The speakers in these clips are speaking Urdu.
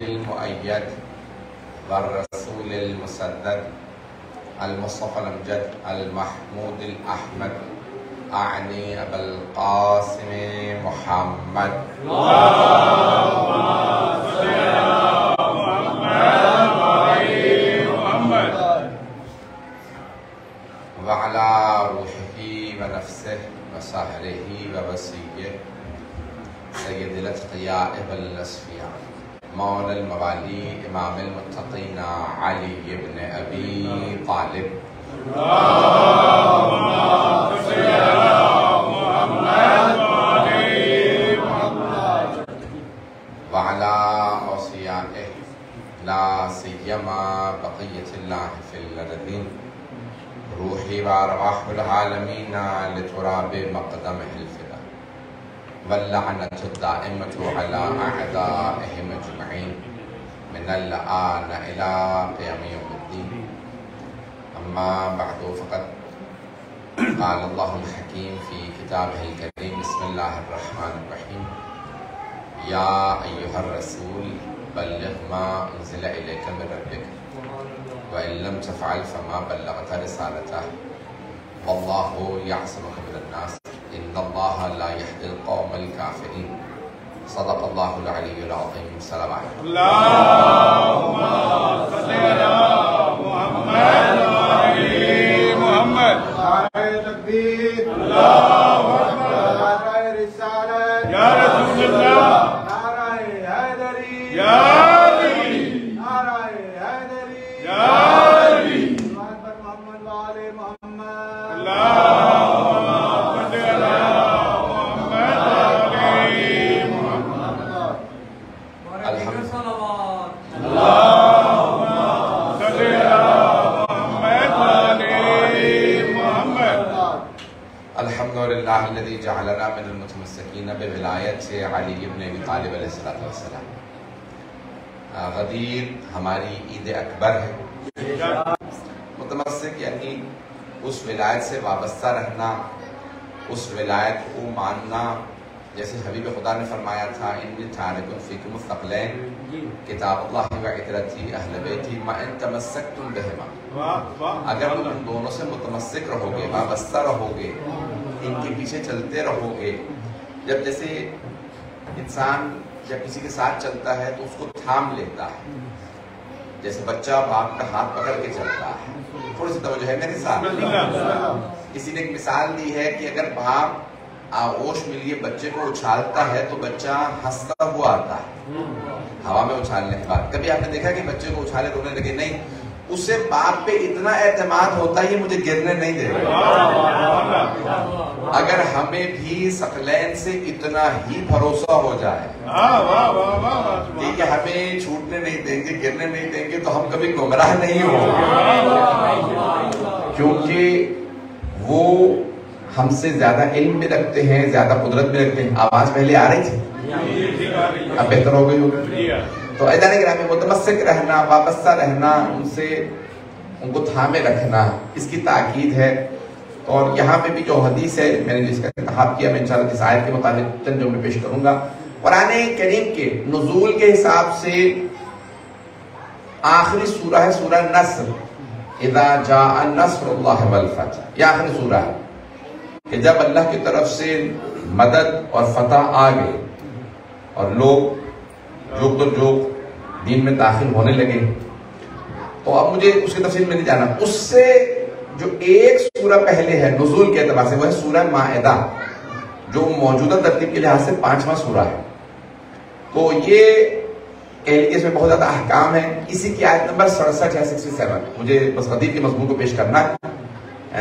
المؤيد والرسول المسدد المصطفى الأمجد المحمود الأحمد أعني أبا القاسم محمد. اللهم صل على محمد وآل محمد وعلى روحه ونفسه وسهره ووصيه سيد الأتقياء والأصفياء مولى الموالي إمام المتقين علي بن أبي طالب. اللهم صل على محمد وآل محمد وعلى أوصيائه لا سيما بقية الله في الأرضين روحي وأرواح العالمين لتراب مقدمه الفدا واللعنة الدائمة على أعدائهم أجمعين من الآن إلى قيام يوم الدين. أما بعد فقد قال الله الحكيم في كتابه الكريم بسم الله الرحمن الرحيم يا أيها الرسول بلغ ما أنزل إليك من ربك وإن لم تفعل فما بلغت رسالته والله يعصمك من الناس إن الله لا يهدي القوم الكافرين. صدق الله العلي العظيم. السلام عليكم. اللهم صل على محمد وآل محمد. نعرہ تکبیر، اللہ اکبر، نعرہ رسالت یا رسول اللہ، نعرہ حیدری یا علی، نعرہ حیدری یا علی، محمد وآل محمد. اللهم صل على محمد وآل محمد. الحمد الحمدللہ الذی جعلنا من المتمسکین بولایت علی بن ابی طالب علیہ السلام. غدیر ہماری عید اکبر ہے. متمسک یعنی اس ولایت سے وابستہ رہنا، اس ولایت کو ماننا، جیسے حبیب خدا نے فرمایا تھا انی تارک فیکم الثقلین کتاب اللہ و عترتی اہل بیتی ما ان تمسکتم بہما. اگر تم ان دونوں سے متمسک رہو گے، وابستہ رہو گے، ان کے پیچھے چلتے رہو گے. جب جیسے انسان جب کسی کے ساتھ چلتا ہے تو اس کو تھام لیتا ہے، جیسے بچہ باپ کا ہاتھ پکڑ کے چلتا ہے. تھوڑی سی توجہ ہے میرے ساتھ. کسی نے ایک مثال دی ہے کہ اگر باپ آغوش میں لیے بچے کو اچھالتا ہے تو بچہ ہنستا ہوا آتا ہے ہوا میں اچھالنے کے بعد. کبھی آپ نے دیکھا کہ بچے کو اچھالے رونے لگے؟ نہیں. اسے باپ پہ اتنا اعتماد ہوتا ہے یہ مجھے گرنے نہیں دے گا. اگر ہمیں بھی ثقلین سے اتنا ہی بھروسہ ہو جائے کہ ہمیں چھوٹنے نہیں دیں گے، گرنے نہیں دیں گے، تو ہم کبھی گمراہ نہیں ہوں گے، کیونکہ وہ ہم سے زیادہ علم بھی رکھتے ہیں، زیادہ قدرت بھی رکھتے ہیں. آواز پہلے آ رہی تھی، اب بہتر ہو گئی ہوگی. تو ایدان گرامی متمسک رہنا، وابستہ رہنا، ان کو تھامے رکھنا، اس کی تاکید ہے. اور یہاں پہ بھی جو حدیث ہے میں نے جس کا انتخاب کیا، میں انشاءاللہ اس آیت کے مطابق چند جملے پیش کروں گا. قرآن کریم کے نزول کے حساب سے آخری سورہ ہے سورہ نصر. اذا جاء نصر اللہ والفتح، یہ آخری سورہ ہے کہ جب اللہ کی طرف سے مدد اور فتح آ گئے اور لوگ جوک تو جوک دین میں داخل ہونے لگے. تو اب مجھے اس کی تفصیل میں نہیں جانا. اس سے جو ایک سورہ پہلے ہے نزول کے اعتبار سے وہ ہے سورہ مائدہ، جو موجودہ ترتیب کے لحاظ سے 5واں سورہ ہے. تو یہ اس میں بہت زیادہ احکام ہیں. اسی کی آیت نمبر 67 ہے 67. مجھے بس غدیر کے مضمون کو پیش کرنا ہے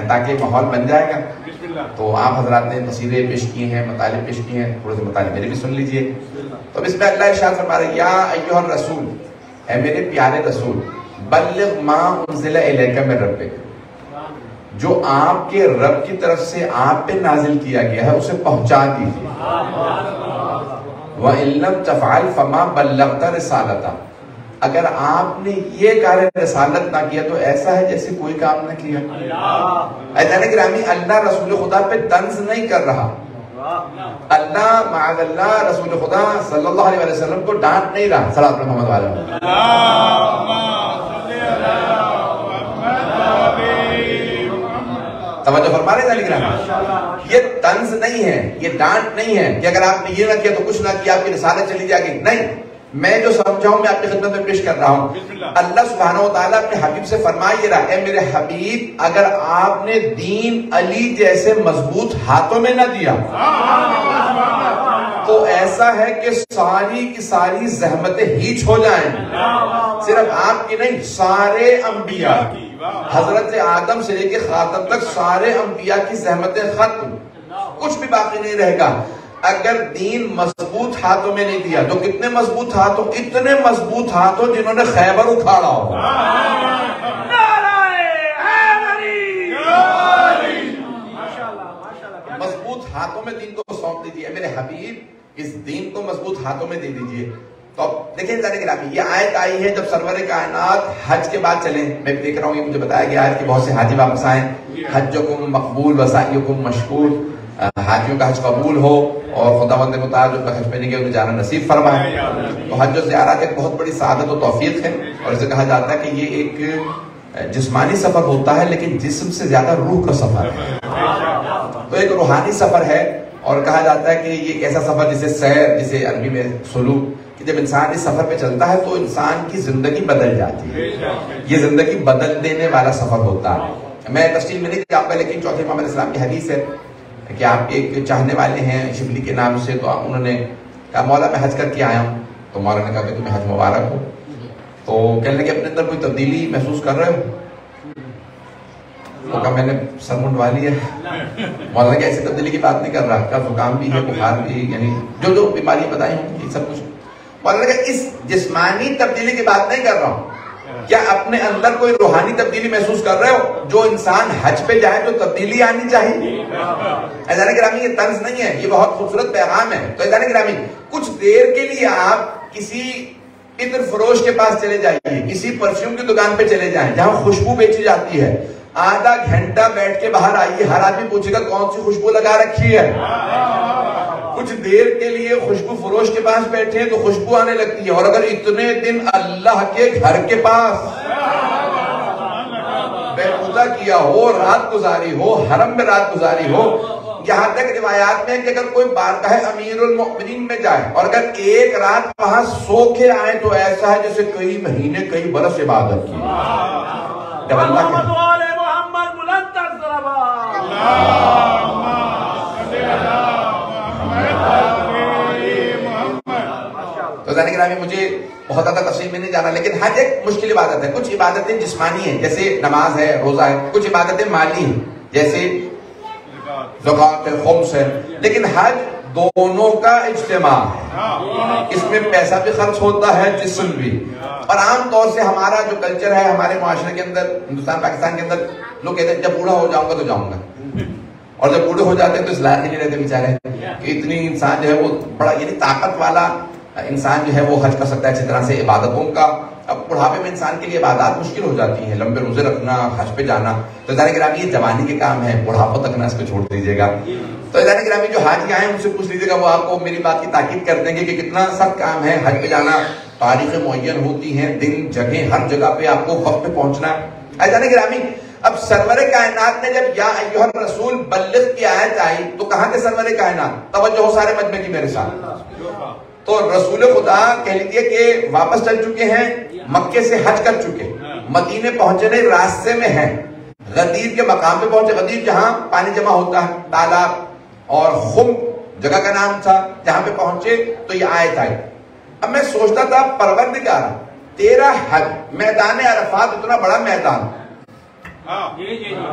تاکہ ماحول بن جائے گا. تو آپ حضرات نے تفسیریں پیش کی ہیں، مطالب پیش کیے ہیں، تھوڑے سے مطالب میرے بھی سن لیجئے. تو بسم اللہ ارشاد فرما رہے یا ایھا الرسول، اے میرے پیارے رسول، بلغ ما انزل الیک من ربک، جو آپ کے رب کی طرف سے آپ پہ نازل کیا گیا ہے اسے پہنچا دیجیے. وَإِن لَمْ تَفْعَلْ فَمَا بَلَّغْتَ رِسَالَتَهُ، اگر آپ نے یہ کار رسالت نہ کیا تو ایسا ہے جیسے کوئی کام نہ کیا. ایدان گرامی اللہ رسول خدا پہ طنز نہیں کر رہا، اللہ معاذ اللہ رسول خدا صلی اللہ علیہ وسلم کو ڈانٹ نہیں رہا. صلی اللہ محمد علیہ. توجہ فرما رہے ہیں. یہ طنز نہیں ہے, یہ ڈانٹ نہیں ہے کہ اگر آپ نے یہ نہ کیا تو کچھ نہ کیا آپ کی رسالت چلی جائے گی. نہیں, میں جو سمجھاؤں میں آپ کی خدمت میں پیش کر رہا ہوں. اللہ سبحانہ و تعالیٰ اپنے حبیب سے فرما یہ رہا, اے میرے حبیب اگر آپ نے دین علی جیسے مضبوط ہاتھوں میں نہ دیا تو ایسا ہے کہ ساری کی ساری زحمتیں ہیچ ہو جائیں. صرف آپ کی نہیں, سارے انبیاء, حضرت آدم سے لے کے خاتم تک سارے انبیاء کی زحمتیں ختم, کچھ بھی باقی نہیں رہے گا. اگر دین مضبوط ہاتھوں میں نہیں دیا تو کتنے مضبوط ہاتھوں, اتنے مضبوط ہاتھوں جنہوں نے خیبر اکھاڑا ہو. مضبوط ہاتھوں میں دین کو سونپ دیجیے. میرے حبیب اس دین کو مضبوط ہاتھوں میں دے دیجیے. تو دیکھیں ذرا گرامی, یہ آیت آئی ہے جب سرور کائنات حج کے بعد چلیں. میں دیکھ رہا ہوں یہ مجھے بتایا گیا ہے کہ بہت سے حاجی واپس آئیں. حجکم مقبول وسعیکم مشکور, حاجیوں کا حج قبول ہو اور خداوند متعال جو حج پہ نہیں گئے انہیں جانا نصیب فرمائے. تو حج و زیارت ایک بہت بڑی سعادت و توفیق ہے, اور اسے کہا جاتا ہے کہ یہ ایک جسمانی سفر ہوتا ہے لیکن جسم سے زیادہ روح کا سفر ہے. تو ایک روحانی سفر ہے, اور کہا جاتا ہے کہ یہ ایک ایسا سفر جسے سیر, جسے عربی میں سلوک, کہ جب انسان اس سفر پہ چلتا ہے تو انسان کی زندگی بدل جاتی ہے. یہ زندگی بدل دینے والا سفر ہوتا ہے. میں تفصیل میں نہیں جاؤں گا, لیکن چوتھے امام علیہ السلام کی حدیث ہے کہ آپ ایک چاہنے والے ہیں شبلی کے نام سے, تو انہوں نے کہا مولا میں حج کر کے آیا ہوں. تو مولا نے کہا کہ تمہیں حج مبارک ہو. تو کہنے لگے اپنے اندر کوئی تبدیلی محسوس کر رہے ہو؟ تو کہا میں نے سر منڈوا لیا. مولا نے کہا ایسی تبدیلی کی بات نہیں کر رہا, کہا زکام بھی ہے, بخار بھی, یعنی جو جو بیماری بتائی ہوں یہ سب کچھ. مولا نے کہا اس جسمانی تبدیلی کی بات نہیں کر رہا ہوں, کیا اپنے اندر کوئی روحانی تبدیلی محسوس کر رہے ہو؟ جو انسان حج پہ جائے تو تبدیلی آنی چاہیے. عزیزان گرامی یہ طنز نہیں ہے, یہ بہت خوبصورت پیغام ہے. تو عزیزان گرامی کچھ دیر کے لیے آپ کسی عطر فروش کے پاس چلے جائیے, کسی پرفیوم کی دکان پہ چلے جائیں جہاں خوشبو بیچی جاتی ہے. آدھا گھنٹہ بیٹھ کے باہر آئیے, ہر آدمی پوچھے گا کون سی خوشبو لگا رکھی ہے. کچھ دیر کے لیے خوشبو فروش کے پاس بیٹھے ہیں تو خوشبو آنے لگتی ہے, اور اگر اتنے دن اللہ کے گھر کے پاس بیعوضہ کیا ہو, رات گزاری ہو, حرم میں رات گزاری ہو, یہاں تک روایات میں کہ اگر کوئی بارگاہ امیر المؤمنین میں جائے اور اگر ایک رات وہاں سو کے آئے تو ایسا ہے جیسے کئی مہینے کئی برس عبادت کی. جب اللہ کے تو ذہن گرامی مجھے بہت زیادہ تفصیل میں نہیں جانا, لیکن حج ایک مشکل عبادت ہے. کچھ عبادتیں جسمانی ہیں جیسے نماز ہے, روزہ ہے. کچھ عبادتیں مالی ہیں جیسے زکوٰۃ ہے, خمس ہے. لیکن حج دونوں کا اجتماع ہے, اس میں پیسہ بھی خرچ ہوتا ہے, جسم بھی. اور عام طور سے ہمارا جو کلچر ہے ہمارے معاشرے کے اندر, ہندوستان پاکستان کے اندر, لوگ کہتے ہیں جب بوڑھا ہو جاؤں گا تو جاؤں گا, اور جب بوڑھے ہو جاتے ہیں تو اس لائق نہیں رہتے بیچارے کہ اتنی انسان جو ہے وہ بڑا یعنی طاقت والا انسان جو ہے وہ حج کر سکتا ہے اچھی طرح سے عبادتوں کا. اب بڑھاپے میں انسان کے لیے عبادات مشکل ہو جاتی ہیں, لمبے روزے رکھنا, حج پہ جانا. تو ذرا گرامی یہ جوانی کے کام ہے, بڑھاپوں تک نہ اس کو چھوڑ دیجیے گا. تو ذرا گرامی جو حاجی آئے ہیں ان سے پوچھ لیجیے گا, وہ آپ کو میری بات کی تاکید کر دیں گے کہ کتنا سخت کام ہے حج پہ جانا. تاریخیں معین ہوتی ہیں, دن جگہ ہر جگہ پہ آپ کو وقت پہ پہنچنا ہے. ذرا گرامی اب سرور کائنات نے جب یا ایھا الرسول بلغ کی آیت آئی تو کہاں تھے سرور کائنات؟ توجہ ہو سارے مجمع کی میرے ساتھ. تو رسول خدا کہہ لیجیے کہ واپس چل چکے ہیں, مکے سے حج کر چکے, مدینے پہنچے نہیں, راستے میں ہیں, غدیر کے مقام پہ پہنچے. غدیر جہاں پانی جمع ہوتا ہے, تالاب, اور خم جگہ کا نام تھا, جہاں پہ پہنچے تو یہ آیت آئی. اب میں سوچتا تھا پروردگار تیرا حج میدان عرفات اتنا بڑا میدان,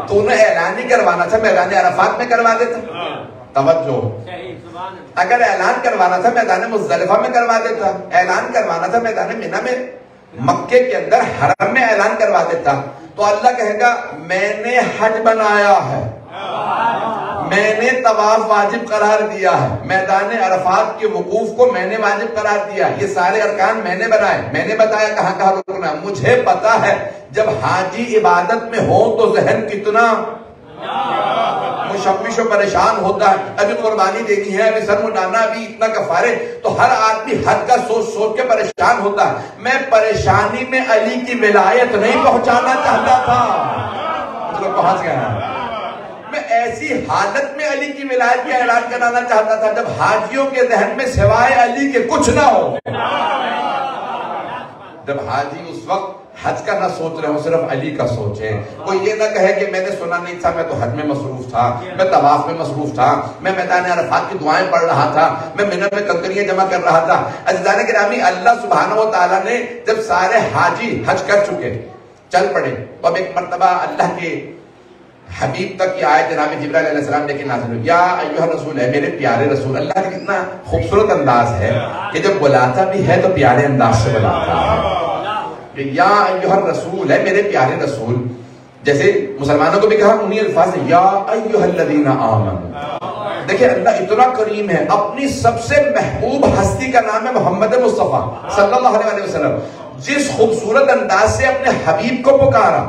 تو انہیں اعلان نہیں کروانا تھا میدان عرفات میں کروا دیتا. توجہ, اگر اعلان کروانا تھا میدان مزدلفہ میں کروا دیتا, اعلان کروانا تھا میدان منی میں, مکے کے اندر حرم میں اعلان کروا دیتا. تو اللہ کہے گا میں نے حج بنایا ہے, میں نے طواف واجب قرار دیا ہے, میدان عرفات کے وقوف کو میں نے واجب قرار دیا, یہ سارے ارکان میں نے بنائے, میں نے بتایا کہاں کہاں رکنا. مجھے پتا ہے جب حاجی عبادت میں ہو تو ذہن کتنا مشوش و پریشان ہوتا ہے، ابھی قربانی دینی ہے، ابھی سر منڈانا، ابھی اتنا کفارے، تو ہر آدمی حد کا سوچ سوچ کے پریشان ہوتا ہے۔ میں پریشانی میں علی کی ولایت نہیں پہنچانا چاہتا تھا، تو پہنچ گیا۔ میں ایسی حالت میں علی کی ولایت کا اعلان کرانا چاہتا تھا جب حاجیوں کے ذہن میں سوائے علی کے کچھ نہ ہو۔ جب حاجی اس وقت حج کرنا سوچ رہے ہوں، صرف علی کا سوچیں، کوئی یہ نہ کہے کہ میں نے سنا نہیں تھا، میں تو حج میں مصروف تھا، میں طواف میں مصروف تھا، میں میدان عرفات کی دعائیں پڑھ رہا تھا، میں منہ میں کنکریاں جمع کر رہا تھا۔ عزیزان گرامی، اللہ سبحانہ و تعالیٰ نے جب سارے حاجی حج کر چکے، چل پڑے، تو اب ایک مرتبہ اللہ کے حبیب تک کی آیت جناب جبرائیل علیہ السلام لے کے نازل ہوئی، یا ایھا الرسول، ہے میرے پیارے رسول۔ اللہ کا کتنا خوبصورت انداز ہے کہ جب بلاتا بھی ہے تو پیارے انداز سے بلاتا ہے، کہ یا ایھا الرسول، ہے میرے پیارے رسول۔ جیسے مسلمانوں کو بھی کہا انہی الفاظ سے، یا ایھا الذین آمنوا۔ دیکھیں اللہ اتنا کریم ہے، اپنی سب سے محبوب ہستی کا نام ہے محمد مصطفیٰ صلی اللہ علیہ وسلم، جس خوبصورت انداز سے اپنے حبیب کو پکارا،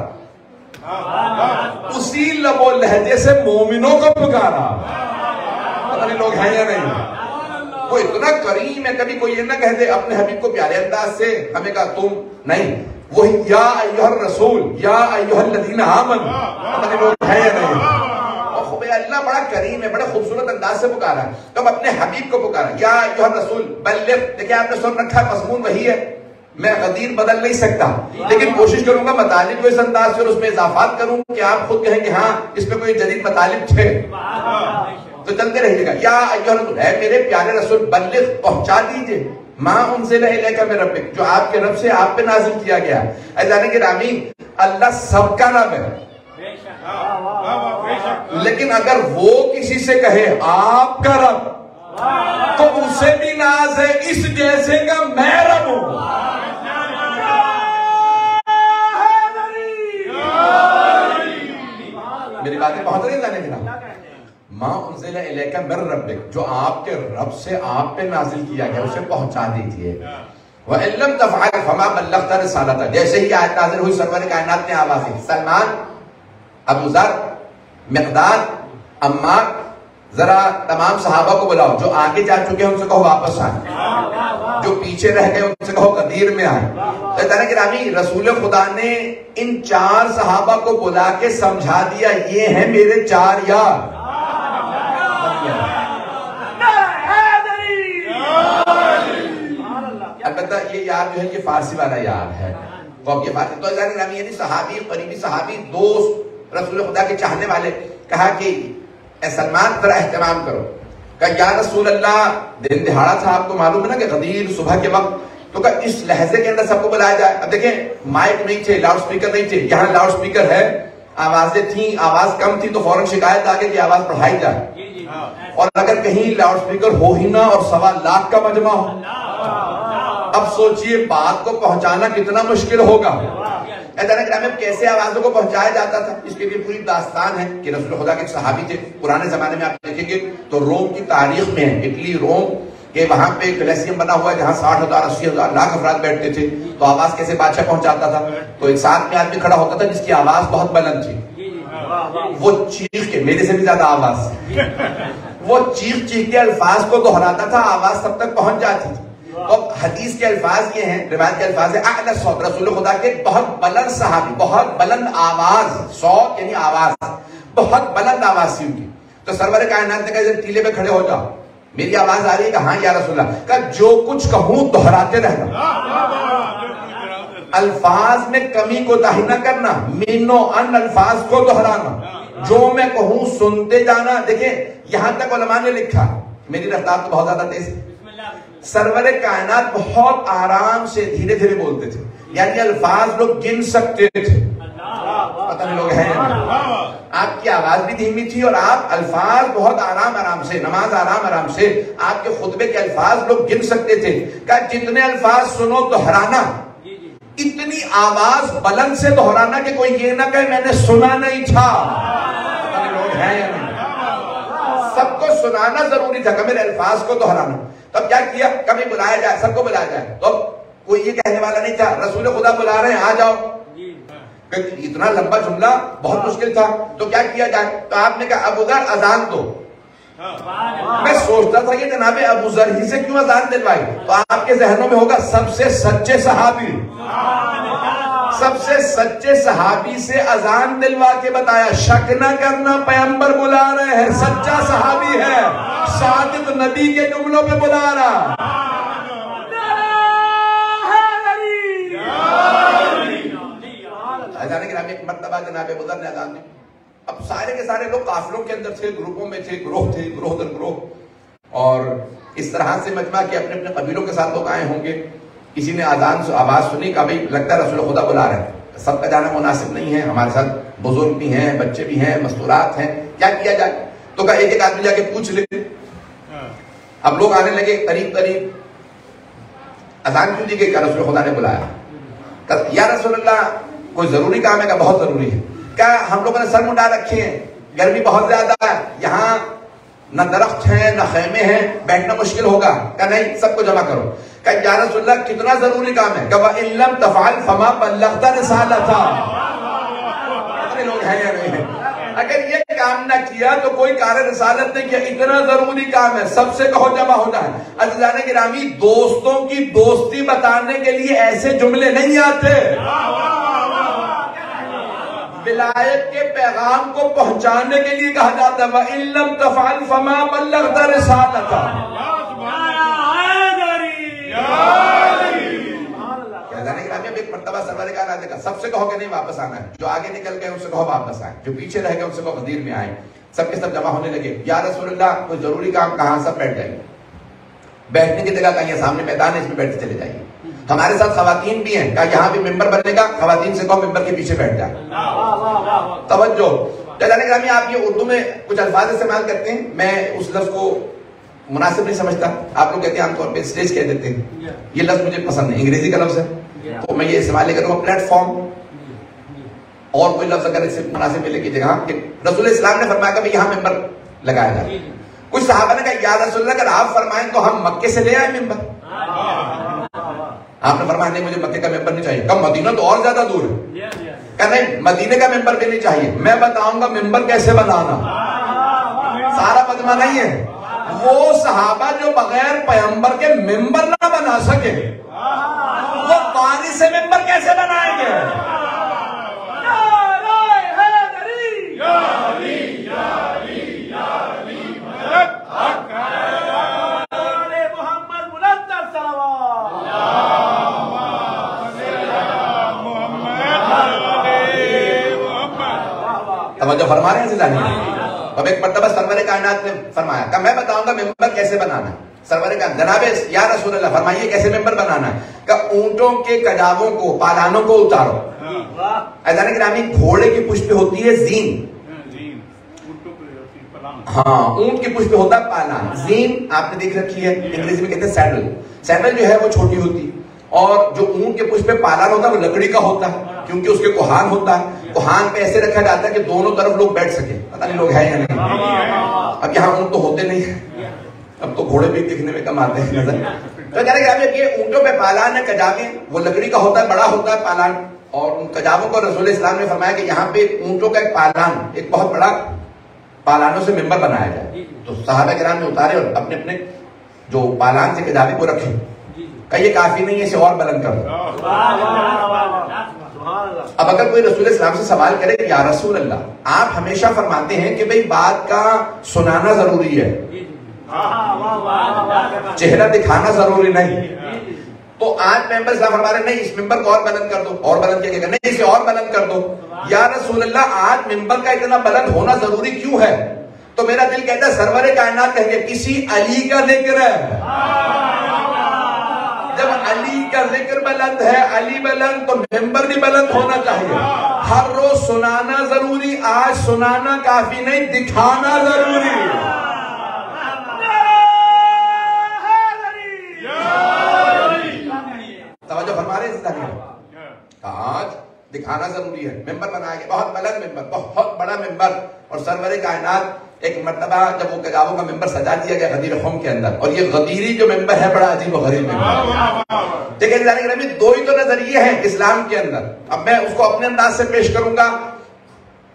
اسی لب و لہجے سے مومنوں کو پکارا۔ پتہ نہیں لوگ ہیں یا نہیں، وہ اتنا کریم ہے، کبھی کوئی یہ نہ کہہ دے اپنے حبیب کو پیارے انداز سے، ہمیں کہا تم نہیں، وہی یا ایھا الرسول، یا ایھا الذین آمنوا، پتہ نہیں لوگ ہیں یا نہیں۔ اللہ بڑا کریم ہے، بڑے خوبصورت انداز سے پکارا، تب اپنے حبیب کو پکارا، یا ایھا الرسول بلغ۔ دیکھیں آپ نے سن رکھا ہے مضمون وہی ہے، میں غدیر بدل نہیں سکتا، لیکن کوشش کروں گا مطالب کو اس انداز سے اور اس میں اضافات کروں کہ آپ خود کہیں کہ ہاں اس میں کوئی جدید مطالب تھے، تو چلتے رہیے گا۔ یا ایھا الرسول، ہے میرے پیارے رسول، بلغ، پہنچا دیجئے، ما انزل الیک من ربک، جو آپ کے رب سے آپ پہ نازل کیا گیا۔ عزیزان گرامی، اللہ سب کا رب ہے، لیکن اگر وہ کسی سے کہے آپ کا رب، تو اسے بھی ناز ہے اس جیسے کا میں رب ہوں۔ میری باتیں پہنچ رہی ہیں نا؟ ما انزل الیک من ربک، جو آپ کے رب سے آپ پہ نازل کیا گیا اسے پہنچا دیجئے۔ وَإِن لَّمْ تَفْعَلْ فَمَا بَلَّغْتَ رِسَالَتَهُ، جیسے ہی آیت نازل ہوئی سرور کائنات نے آواز دی، سلمان، ابو ذر، مقداد، عمار، ذرا تمام صحابہ کو بلاؤ، جو آگے جا چکے ہیں ان سے کہو واپس آئیں، جو پیچھے رہ گئے ان سے کہو غدیر میں آئیں۔ تو تعالیٰ گرامی، رسول خدا نے ان 4 صحابہ کو بلا کے سمجھا دیا، یہ ہیں میرے 4 یار۔ البتہ یہ یار جو ہے یہ فارسی والا یار ہے، تو اب یہ بات ہے، تو تعالیٰ گرامی یعنی صحابی، قریبی صحابی، دوست، رسول خدا کے چاہنے والے، کہا کہ اے سلمان ذرا اہتمام کرو۔ کہا یا رسول اللہ، دن دہاڑا تھا، آپ کو معلوم ہے نا کہ غدیر صبح کے وقت، تو کہا اس لہجے کے اندر سب کو بلایا جائے۔ اب دیکھیں مائک نہیں تھے، لاؤڈ سپیکر نہیں تھے، یہاں لاؤڈ سپیکر ہے، آوازیں تھیں، آواز کم تھی تو فوراً شکایت آگے کہ آواز بڑھائی جائے، اور اگر کہیں لاؤڈ سپیکر ہو ہی نہ اور 1.25 لاکھ کا مجمع ہو، اب سوچئے بات کو پہنچانا کتنا مشکل ہوگا۔ کیسے آوازوں کو پہنچایا جاتا تھا، اس کے لیے پوری داستان ہے کہ رسول خدا کے صحابی تھے، پرانے زمانے میں آپ دیکھیں گے تو روم کی تاریخ میں ہے، اٹلی روم کہ وہاں پہ ایک کلیسیم بنا ہوا ہے جہاں 60,000 80,000 لاکھ افراد بیٹھتے تھے، تو آواز کیسے بادشاہ پہنچاتا تھا، تو ایک ساتھ میں آدمی کھڑا ہوتا تھا جس کی آواز بہت بلند تھی، وہ چیخ کے، میرے سے بھی زیادہ آواز، وہ چیخ چیخ کے الفاظ کو دہراتا تھا، آواز سب تک پہنچ جاتی تھی۔ تو حدیث کے الفاظ یہ ہیں، روایت کے الفاظ ہیں، اعلی صوت، رسول خدا کے بہت بلند صحابی، بہت بلند آواز، صوت یعنی آواز، بہت بلند آواز تھی ان کی۔ تو سرور کائنات نے کہا جب ٹیلے پہ کھڑے ہو جاؤ، میری آواز آ رہی ہے کہ ہاں یا رسول اللہ، کہا جو کچھ کہوں دہراتے رہنا، الفاظ میں کمی کوتاہی نہ کرنا، مین و ان الفاظ کو دہرانا، جو میں کہوں سنتے جانا۔ دیکھیں یہاں تک علماء نے لکھا، میری رفتار تو بہت زیادہ تیز ہے، سرور کائنات بہت آرام سے دھیرے دھیرے بولتے تھے، یعنی الفاظ لوگ گن سکتے تھے، پتہ نہیں لوگ ہیں، آپ کی آواز بھی دھیمی تھی اور آپ الفاظ بہت آرام آرام سے، نماز آرام آرام سے، آپ کے خطبے کے الفاظ لوگ گن سکتے تھے۔ کہا جتنے الفاظ سنو دہرانا، اتنی آواز بلند سے دہرانا کہ کوئی یہ نہ کہے میں نے سنا نہیں تھا، پتہ نہیں لوگ ہیں یا نہیں، سب کو سنانا ضروری تھا کہ میرے الفاظ کو دہرانا۔ تب کیا کیا، کبھی بلایا جائے، سب کو بلایا جائے، تو کوئی یہ کہنے والا نہیں تھا رسول خدا بلا رہے ہیں آ جاؤ، کہ اتنا لمبا جملہ بہت مشکل تھا تو کیا کیا جائے؟ تو آپ نے کہا ابو ذر اذان دو. میں سوچتا تھا کہ جناب ابو ذر ہی سے کیوں اذان دلوائی؟ تو آپ کے ذہنوں میں ہوگا سب سے سچے صحابی، سب سے سچے صحابی سے اذان دلوا کے بتایا. شک نہ کرنا پیغمبر بلا رہے ہیں، سچا صحابی ہے، صادق نبی کے جملوں پہ بلا رہا. ایک مرتبہ جناب ابو ذر نے اذان دی. اب سارے کے سارے لوگ قافلوں کے اندر تھے، گروپوں میں تھے، گروہ تھے، گروہ در گروہ، اور اس طرح سے مجمع کے اپنے اپنے قبیلوں کے ساتھ لوگ آئے ہوں گے. کسی نے اذان سے آواز سنی کہ بھائی لگتا ہے رسول خدا بلا رہے ہیں، سب کا جانا مناسب نہیں ہے، ہمارے ساتھ بزرگ بھی ہیں، بچے بھی ہیں، مستورات ہیں، کیا کیا جائے؟ تو کہا ایک ایک آدمی جا کے پوچھ لے. اب لوگ آنے لگے قریب قریب. اذان کیوں دی گئی؟ کہ رسول خدا نے بلایا. کہ یا رسول اللہ کوئی ضروری کام ہے؟ کہ بہت ضروری ہے. کیا ہم لوگوں نے سر منڈا رکھے ہیں، گرمی بہت زیادہ ہے، یہاں نہ درخت ہیں نہ خیمے ہیں، بیٹھنا مشکل ہوگا. کہ نہیں، سب کو جمع کرو. کہ یا رسول اللہ کتنا ضروری کام ہے؟ کہ وَإِن لَمْ تَفْعَلْ فَمَا بَلَّغْتَ رِسَالَتَهُ. کتنے لوگ ہیں یا نہیں ہیں؟ اگر یہ کام نہ کیا تو کوئی کار رسالت نہیں کیا. اتنا ضروری کام ہے، سب سے کہو جمع ہو جائے. عزیزان گرامی، دوستوں کی دوستی بتانے کے لیے ایسے جملے نہیں آتے. ولایت کے پیغام کو پہنچانے کے لیے کہا جاتا ہے وَإِن لَمْ تَفْعَلْ فَمَا بَلَّغْتَ رِسَالَتَهُ. ایک مرتبہ سرور کائنات کا سب سے کہو کہ نہیں واپس آنا ہے. جو آگے نکل گئے ان سے کہو واپس آئے، جو پیچھے رہ گئے ان سے کہو غدیر میں آئے. سب کے سب جمع ہونے لگے. یا رسول اللہ کوئی ضروری کام؟ کہاں؟ سب بیٹھ جائیے. بیٹھنے کی جگہ کہیں سامنے میدان ہے، اس میں بیٹھتے چلے جائیے. ہمارے ساتھ خواتین بھی ہیں، کہا یہاں بھی ممبر بنے گا، خواتین سے کہو ممبر کے پیچھے بیٹھ جائے. توجہ. جانے گرامی، آپ یہ اردو میں کچھ الفاظ استعمال کرتے ہیں، میں اس لفظ کو مناسب نہیں سمجھتا. آپ لوگ کہتے ہیں عام طور پہ اسٹیج کہہ دیتے ہیں، یہ لفظ مجھے پسند نہیں، انگریزی کا لفظ ہے تو میں یہ استعمال نہیں کروں گا. پلیٹ فارم اور کوئی لفظ اگر اس سے مناسب ملے کی جگہ کہ رسول اسلام نے فرمایا کہ یہاں ممبر لگایا جائے. کچھ صحابہ نے کہا یا رسول اللہ اگر آپ فرمائیں تو ہم مکے سے لے آئے ممبر. آپ نے فرمایا نہیں، مجھے مکے کا ممبر نہیں چاہیے. کب مدینہ تو اور زیادہ دور ہے. کہ نہیں، مدینے کا ممبر بھی نہیں چاہیے. میں بتاؤں گا ممبر کیسے بنانا. سارا مجمع نہیں ہے. وہ صحابہ جو بغیر پیغمبر کے ممبر نہ بنا سکے، وہ پانی سے ممبر کیسے بنائیں گے؟ توجہ فرما رہے ہیں. اب ایک مرتبہ سرور کائنات نے فرمایا کہ میں بتاؤں گا ممبر کیسے بنانا ہے. سرور کائنات جناب یا رسول اللہ فرمائیے کیسے ممبر بنانا ہے. کہ اونٹوں کے کجاووں کو، پالانوں کو اتارو. ایسا گرامی، گھوڑے کی پشت پہ ہوتی ہے زین. ہاں، اونٹ کی پشت پہ ہوتا ہے پالان. زین آپ نے دیکھ رکھی ہے، انگریزی میں کہتے ہیں سیڈل. سیڈل جو ہے وہ چھوٹی ہوتی، اور جو اونٹ کے پشت پہ پالان ہوتا ہے وہ لکڑی کا ہوتا ہے، کیونکہ اس کے کوہان ہوتا ہے. کوہان پہ ایسے رکھا جاتا ہے کہ دونوں طرف لوگ بیٹھ سکے. پتہ نہیں لوگ ہیں یا نہیں. اب یہاں اونٹ تو ہوتے نہیں ہیں، اب تو گھوڑے بھی دیکھنے میں کم آتے ہیں نظر. تو کہہ رہے کہ یہ اونٹوں پہ پالان ہے، کجاوے وہ لکڑی کا ہوتا ہے، بڑا ہوتا ہے پالان. اور ان کجاووں کو رسول اسلام نے فرمایا کہ یہاں پہ اونٹوں کا ایک پالان، ایک بہت بڑا پالانوں سے ممبر بنایا جائے. تو صحابہ کرام نے اتارے اور اپنے اپنے جو پالان سے کجاوے کو رکھے. کہ یہ کافی نہیں ہے، اسے اور بلند کرو. اب اگر کوئی رسول اسلام سے سوال کرے کہ یا رسول اللہ آپ ہمیشہ فرماتے ہیں کہ بھئی بات کا سنانا ضروری ہے، چہرہ دکھانا ضروری نہیں. تو آج ممبر اسلام فرما رہے نہیں، اس ممبر کو اور بلند کر دو. اور بلند کیا نہیں، اسے اور بلند کر دو. یا رسول اللہ آج ممبر کا اتنا بلند ہونا ضروری کیوں ہے؟ تو میرا دل کہتا ہے سرور کائنات کہیں گے کسی علی کا ذکر ہے. جب علی کا ذکر بلند ہے، علی بلند، تو ممبر بھی بلند ہونا چاہیے. ہر روز سنانا ضروری، آج سنانا کافی نہیں، دکھانا ضروری. توجہ فرما رہے ہیں. آج دکھانا ضروری ہے. ممبر بنایا گیا، بہت بلند ممبر، بہت بڑا ممبر. اور سرور کائنات ایک مرتبہ جب وہ کجاووں کا ممبر سجا دیا گیا غدیر خم کے اندر، اور یہ غدیری جو ممبر ہے بڑا عجیب و غریب ممبر، لیکن دو ہی تو نظریے ہیں اسلام کے اندر. اب میں اس کو اپنے انداز سے پیش کروں گا،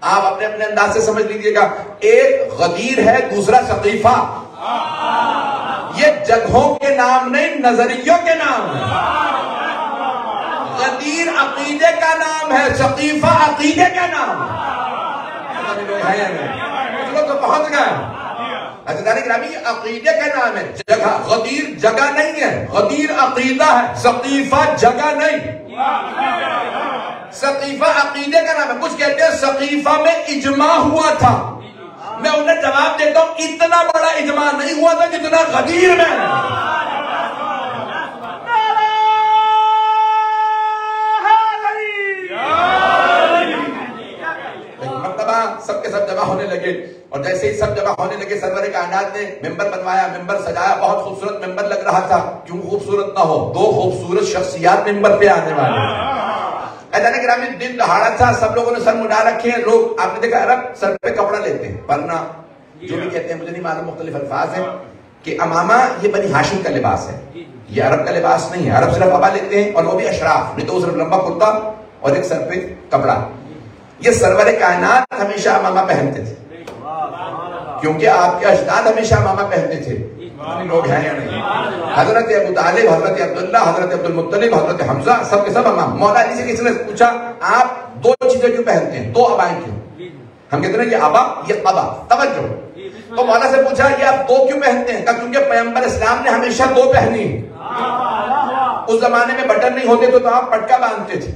آپ اپنے اپنے انداز سے سمجھ لیجئے گا. ایک غدیر ہے، دوسرا سقیفہ. یہ جگہوں کے نام نہیں، نظریوں کے نام ہے. غدیر عقیدے کا نام ہے، سقیفہ عقیدے کا نام ہے. تو پہنچ گئے. حضرت گرامی یہ عقیدے کا نام ہے، جگہ. غدیر جگہ نہیں ہے، غدیر عقیدہ ہے، سقیفہ جگہ نہیں. سقیفہ عقیدے کا نام ہے. کچھ کہتے ہیں سقیفہ میں اجماع ہوا تھا. میں انہیں جواب دیتا ہوں اتنا بڑا اجماع نہیں ہوا تھا جتنا غدیر میں. سب کے سب جمع ہونے لگے، اور جیسے ہی سب جمع ہونے لگے سرور کائنات نے ممبر بنوایا، ممبر سجایا. بہت خوبصورت ممبر لگ رہا تھا. کیوں خوبصورت نہ ہو، دو خوبصورت شخصیات ممبر پہ آنے والے. اذان گرامی دن دہاڑا تھا، سب لوگوں نے سر مڈا رکھے ہیں. لوگ آپ نے دیکھا عرب سر پہ کپڑا لیتے ہیں، ورنہ جو بھی کہتے ہیں مجھے نہیں معلوم، مختلف الفاظ ہیں کہ امامہ یہ بنی ہاشم کا لباس ہے، یہ عرب کا لباس نہیں ہے. عرب صرف ابا لیتے ہیں، اور وہ بھی اشراف، نہیں تو صرف لمبا کرتا اور ایک سر پہ کپڑا. یہ سرور کائنات ہمیشہ امامہ پہنتے تھے، کیونکہ آپ کے اجداد ہمیشہ امامہ پہنتے تھے. لوگ ہیں یا نہیں؟ حضرت ابو طالب، حضرت عبداللہ، حضرت عبد المطلب، حضرت حمزہ، سب کے سب امام. مولا علی سے کسی نے پوچھا آپ دو چیزیں کیوں پہنتے ہیں، دو ابائیں کیوں؟ ہم کہتے ہیں یہ ابا یہ قبا. توجہ. تو مولا سے پوچھا یہ آپ دو کیوں پہنتے ہیں؟ کہا کیونکہ پیغمبر اسلام نے ہمیشہ دو پہنی. اس زمانے میں بٹن نہیں ہوتے تو آپ پٹکا باندھتے تھے.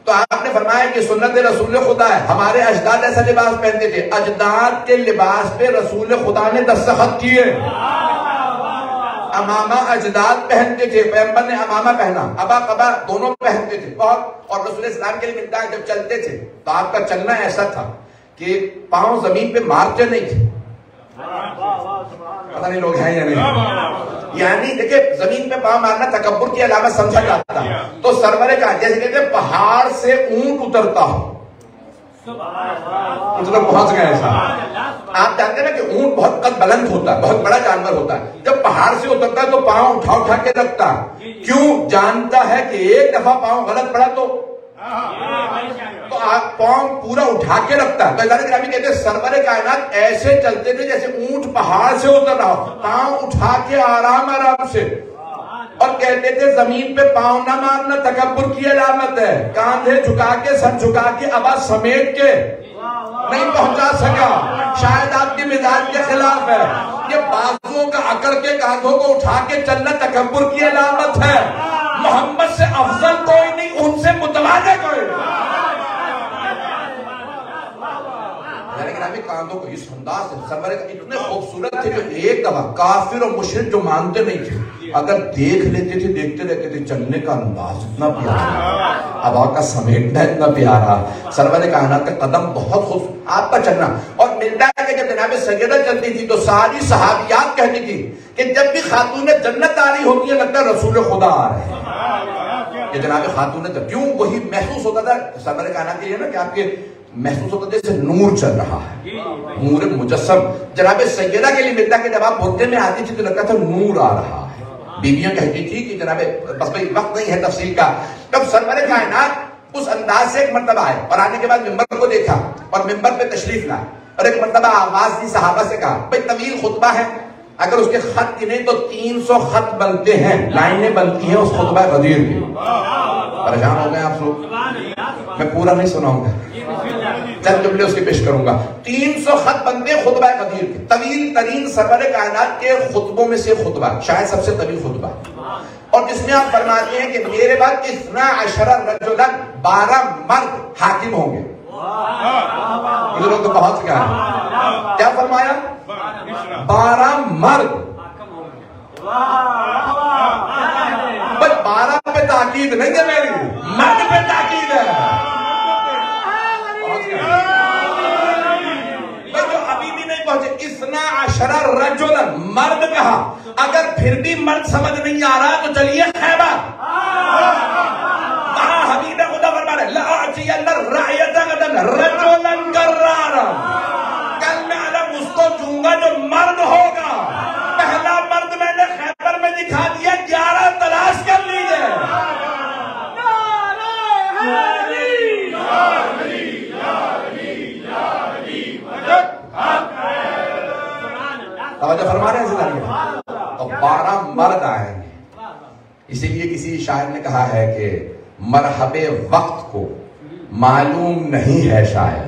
تو آپ نے فرمایا کہ سنت رسول خدا ہے. ہمارے اجداد ایسا لباس پہنتے تھے. اجداد کے لباس پہ رسول خدا نے دستخط کیے. امامہ اجداد پہنتے تھے، پیغمبر نے امامہ پہنا، ابا قبا دونوں پہنتے تھے. اور رسول اسلام کے لیے ملتا ہے جب چلتے تھے تو آپ کا چلنا ایسا تھا کہ پاؤں زمین پہ مارتے نہیں تھے. پتہ نہیں لوگ ہیں یا نہیں؟ یعنی دیکھیں زمین پہ پاؤں مارنا تکبر کی علامت سمجھا جاتا. تو سرور کا جیسے کہتے ہیں پہاڑ سے اونٹ اترتا ہو. کچھ لوگ پہنچ گئے ایسا. آپ جانتے ہیں نا کہ اونٹ بہت قد بلند ہوتا ہے، بہت بڑا جانور ہوتا ہے. جب پہاڑ سے اترتا ہے تو پاؤں اٹھا اٹھا کے رکھتا ہے. کیوں؟ جانتا ہے کہ ایک دفعہ پاؤں غلط پڑا تو آپ پاؤں پورا اٹھا کے رکھتا ہے. تو اللہ گرامی کہتے ہیں سرور کائنات ایسے چلتے تھے جیسے اونٹ پہاڑ سے اتر رہا ہو، پاؤں اٹھا کے آرام آرام سے. اور کہتے تھے زمین پہ پاؤں نہ مارنا تکبر کی علامت ہے. کاندھے جھکا کے، سر جھکا کے، ابا سمیٹ کے نہیں پہنچا سکا، شاید آپ کے مزاج کے خلاف ہے. یہ بازوؤں کا اکڑ کے کاندھوں کو اٹھا کے چلنا تکبر کی علامت ہے. محمد سے افضل کوئی نہیں، ان سے متوازی کوئی نہیں. کاندھوں کو اس انداز سے سرور اتنے خوبصورت تھے جو ایک دفعہ کافر اور مشرک جو مانتے نہیں تھے اگر دیکھ لیتے تھے، دیکھتے رہتے تھے. چلنے کا انداز اتنا پیارا، ابا کا سمیٹنا اتنا پیارا، سرور کائنات کا قدم بہت خوبصورت. آپ کا چلنا اور ملتا ہے کہ جب جناب سیدہ چلتی تھی تو ساری صحابیات کہتی تھی کہ جب بھی خاتون جنت آ رہی ہوتی ہے لگتا ہے رسول خدا آ رہے ہیں. کہ جناب خاتون کیوں؟ وہی محسوس ہوتا تھا سرور کائنات کے لیے نا کہ آپ کے محسوس ہوتا تھا جیسے نور چل رہا ہے، نور مجسم. جناب سیدہ کے لیے ملتا کہ جب آپ برقعے میں آتی تھی تو لگتا تھا نور آ رہا ہے. بیویاں کہتی تھی کہ جناب بس بھائی وقت نہیں ہے تفصیل کا. تب سرور کائنات اس انداز سے ایک مرتبہ آئے اور آنے کے بعد ممبر کو دیکھا اور ممبر پہ تشریف لائے اور ایک مرتبہ آواز دی صحابہ سے کہا بھائی طویل خطبہ ہے، اگر اس کے خط گنے تو 300 خط بنتے ہیں، لائنیں بنتی ہیں اس خطبہ غدیر کی. پریشان ہو گئے آپ لوگ؟ میں پورا نہیں سناؤں گا، چند جملے اس کے پیش کروں گا. 300 خط بنتے ہیں خطبہ غدیر کے. طویل ترین سرور کائنات کے خطبوں میں سے خطبہ، شاید سب سے طویل خطبہ، اور جس میں آپ فرماتے ہیں کہ میرے بعد 12 رجلا 12 مرد حاکم ہوں گے. یہ لوگ تو پہنچ گئے. کیا فرمایا؟ 12 مرد. بس 12 پہ تاکید نہیں ہے میری، مرد پہ تاکید ہے. جو ابھی بھی نہیں پہنچے 12 رجلا مرد کہا. اگر پھر بھی مرد سمجھ نہیں آ رہا تو چلیے خیبر. وہاں حبیب خدا فرما رہے لَأَعْتِيَنَّ الرَّعْيَةَ غَدًا رَجُلًا كَرَّارًا. کل میں علم اس کو توجہ فرما رہے ہیں تو 12 مرد آئیں گے. اسی لیے کسی شاعر نے کہا ہے کہ مرحب وقت کو معلوم نہیں ہے شاید،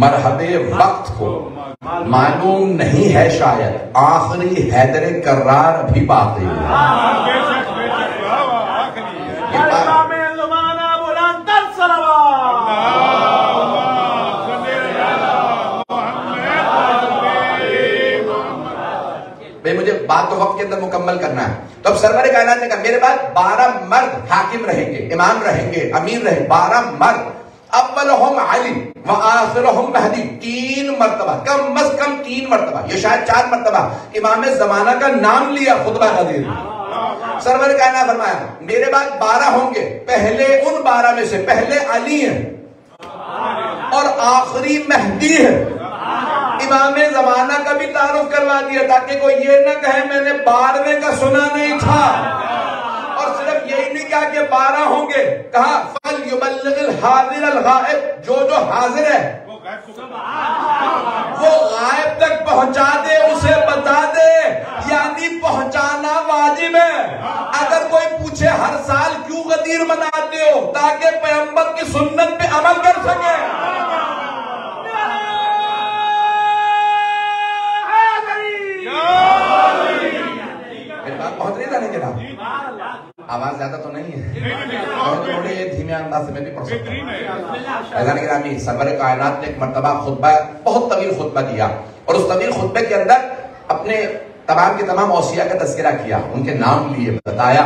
مرحب وقت کو معلوم نہیں ہے شاید، آخری حیدر کرار بھی باقی ہے. مجھے بات تو وقت کے اندر مکمل کرنا ہے. تو اب سرور کائنات نے کہا میرے بعد 12 مرد حاکم رہیں گے، امام رہیں گے، امیر رہیں گے. 12 مرد، اولہم علی وآخرہم مہدی. 3 مرتبہ، کم از کم 3 مرتبہ، یہ شاید 4 مرتبہ امام زمانہ کا نام لیا خطبہ غدیر. سرور کائنات فرمایا میرے بعد 12 ہوں گے، پہلے ان 12 میں سے پہلے علی ہیں اور آخری مہدی ہے. امام زمانہ کا بھی تعارف کروا دیا تاکہ کوئی یہ نہ کہے میں نے 12ویں کا سنا نہیں تھا. اور صرف یہی نہیں کہا کہ 12 ہوں گے، کہا فَلْيُبَلِّغِ الْحَاضِرَ الْغَائِبَ، جو حاضر ہے وہ غائب تک پہنچا دے، اسے بتا دے. یعنی پہنچانا واجب ہے. اگر کوئی پوچھے ہر سال کیوں غدیر مناتے ہو، تاکہ پیغمبر کی سنت پہ عمل کر سکے. بہت نہیں جانے کے نام آواز زیادہ تو نہیں ہے، تھوڑے دھیمے انداز سے میں بھی پڑھ سکتا ہوں. اذان گرامی، سرور کائنات نے ایک مرتبہ خطبہ، بہت طویل خطبہ دیا، اور اس طویل خطبے کے اندر اپنے تمام کے تمام اوصیاء کا تذکرہ کیا، ان کے نام لیے، بتایا.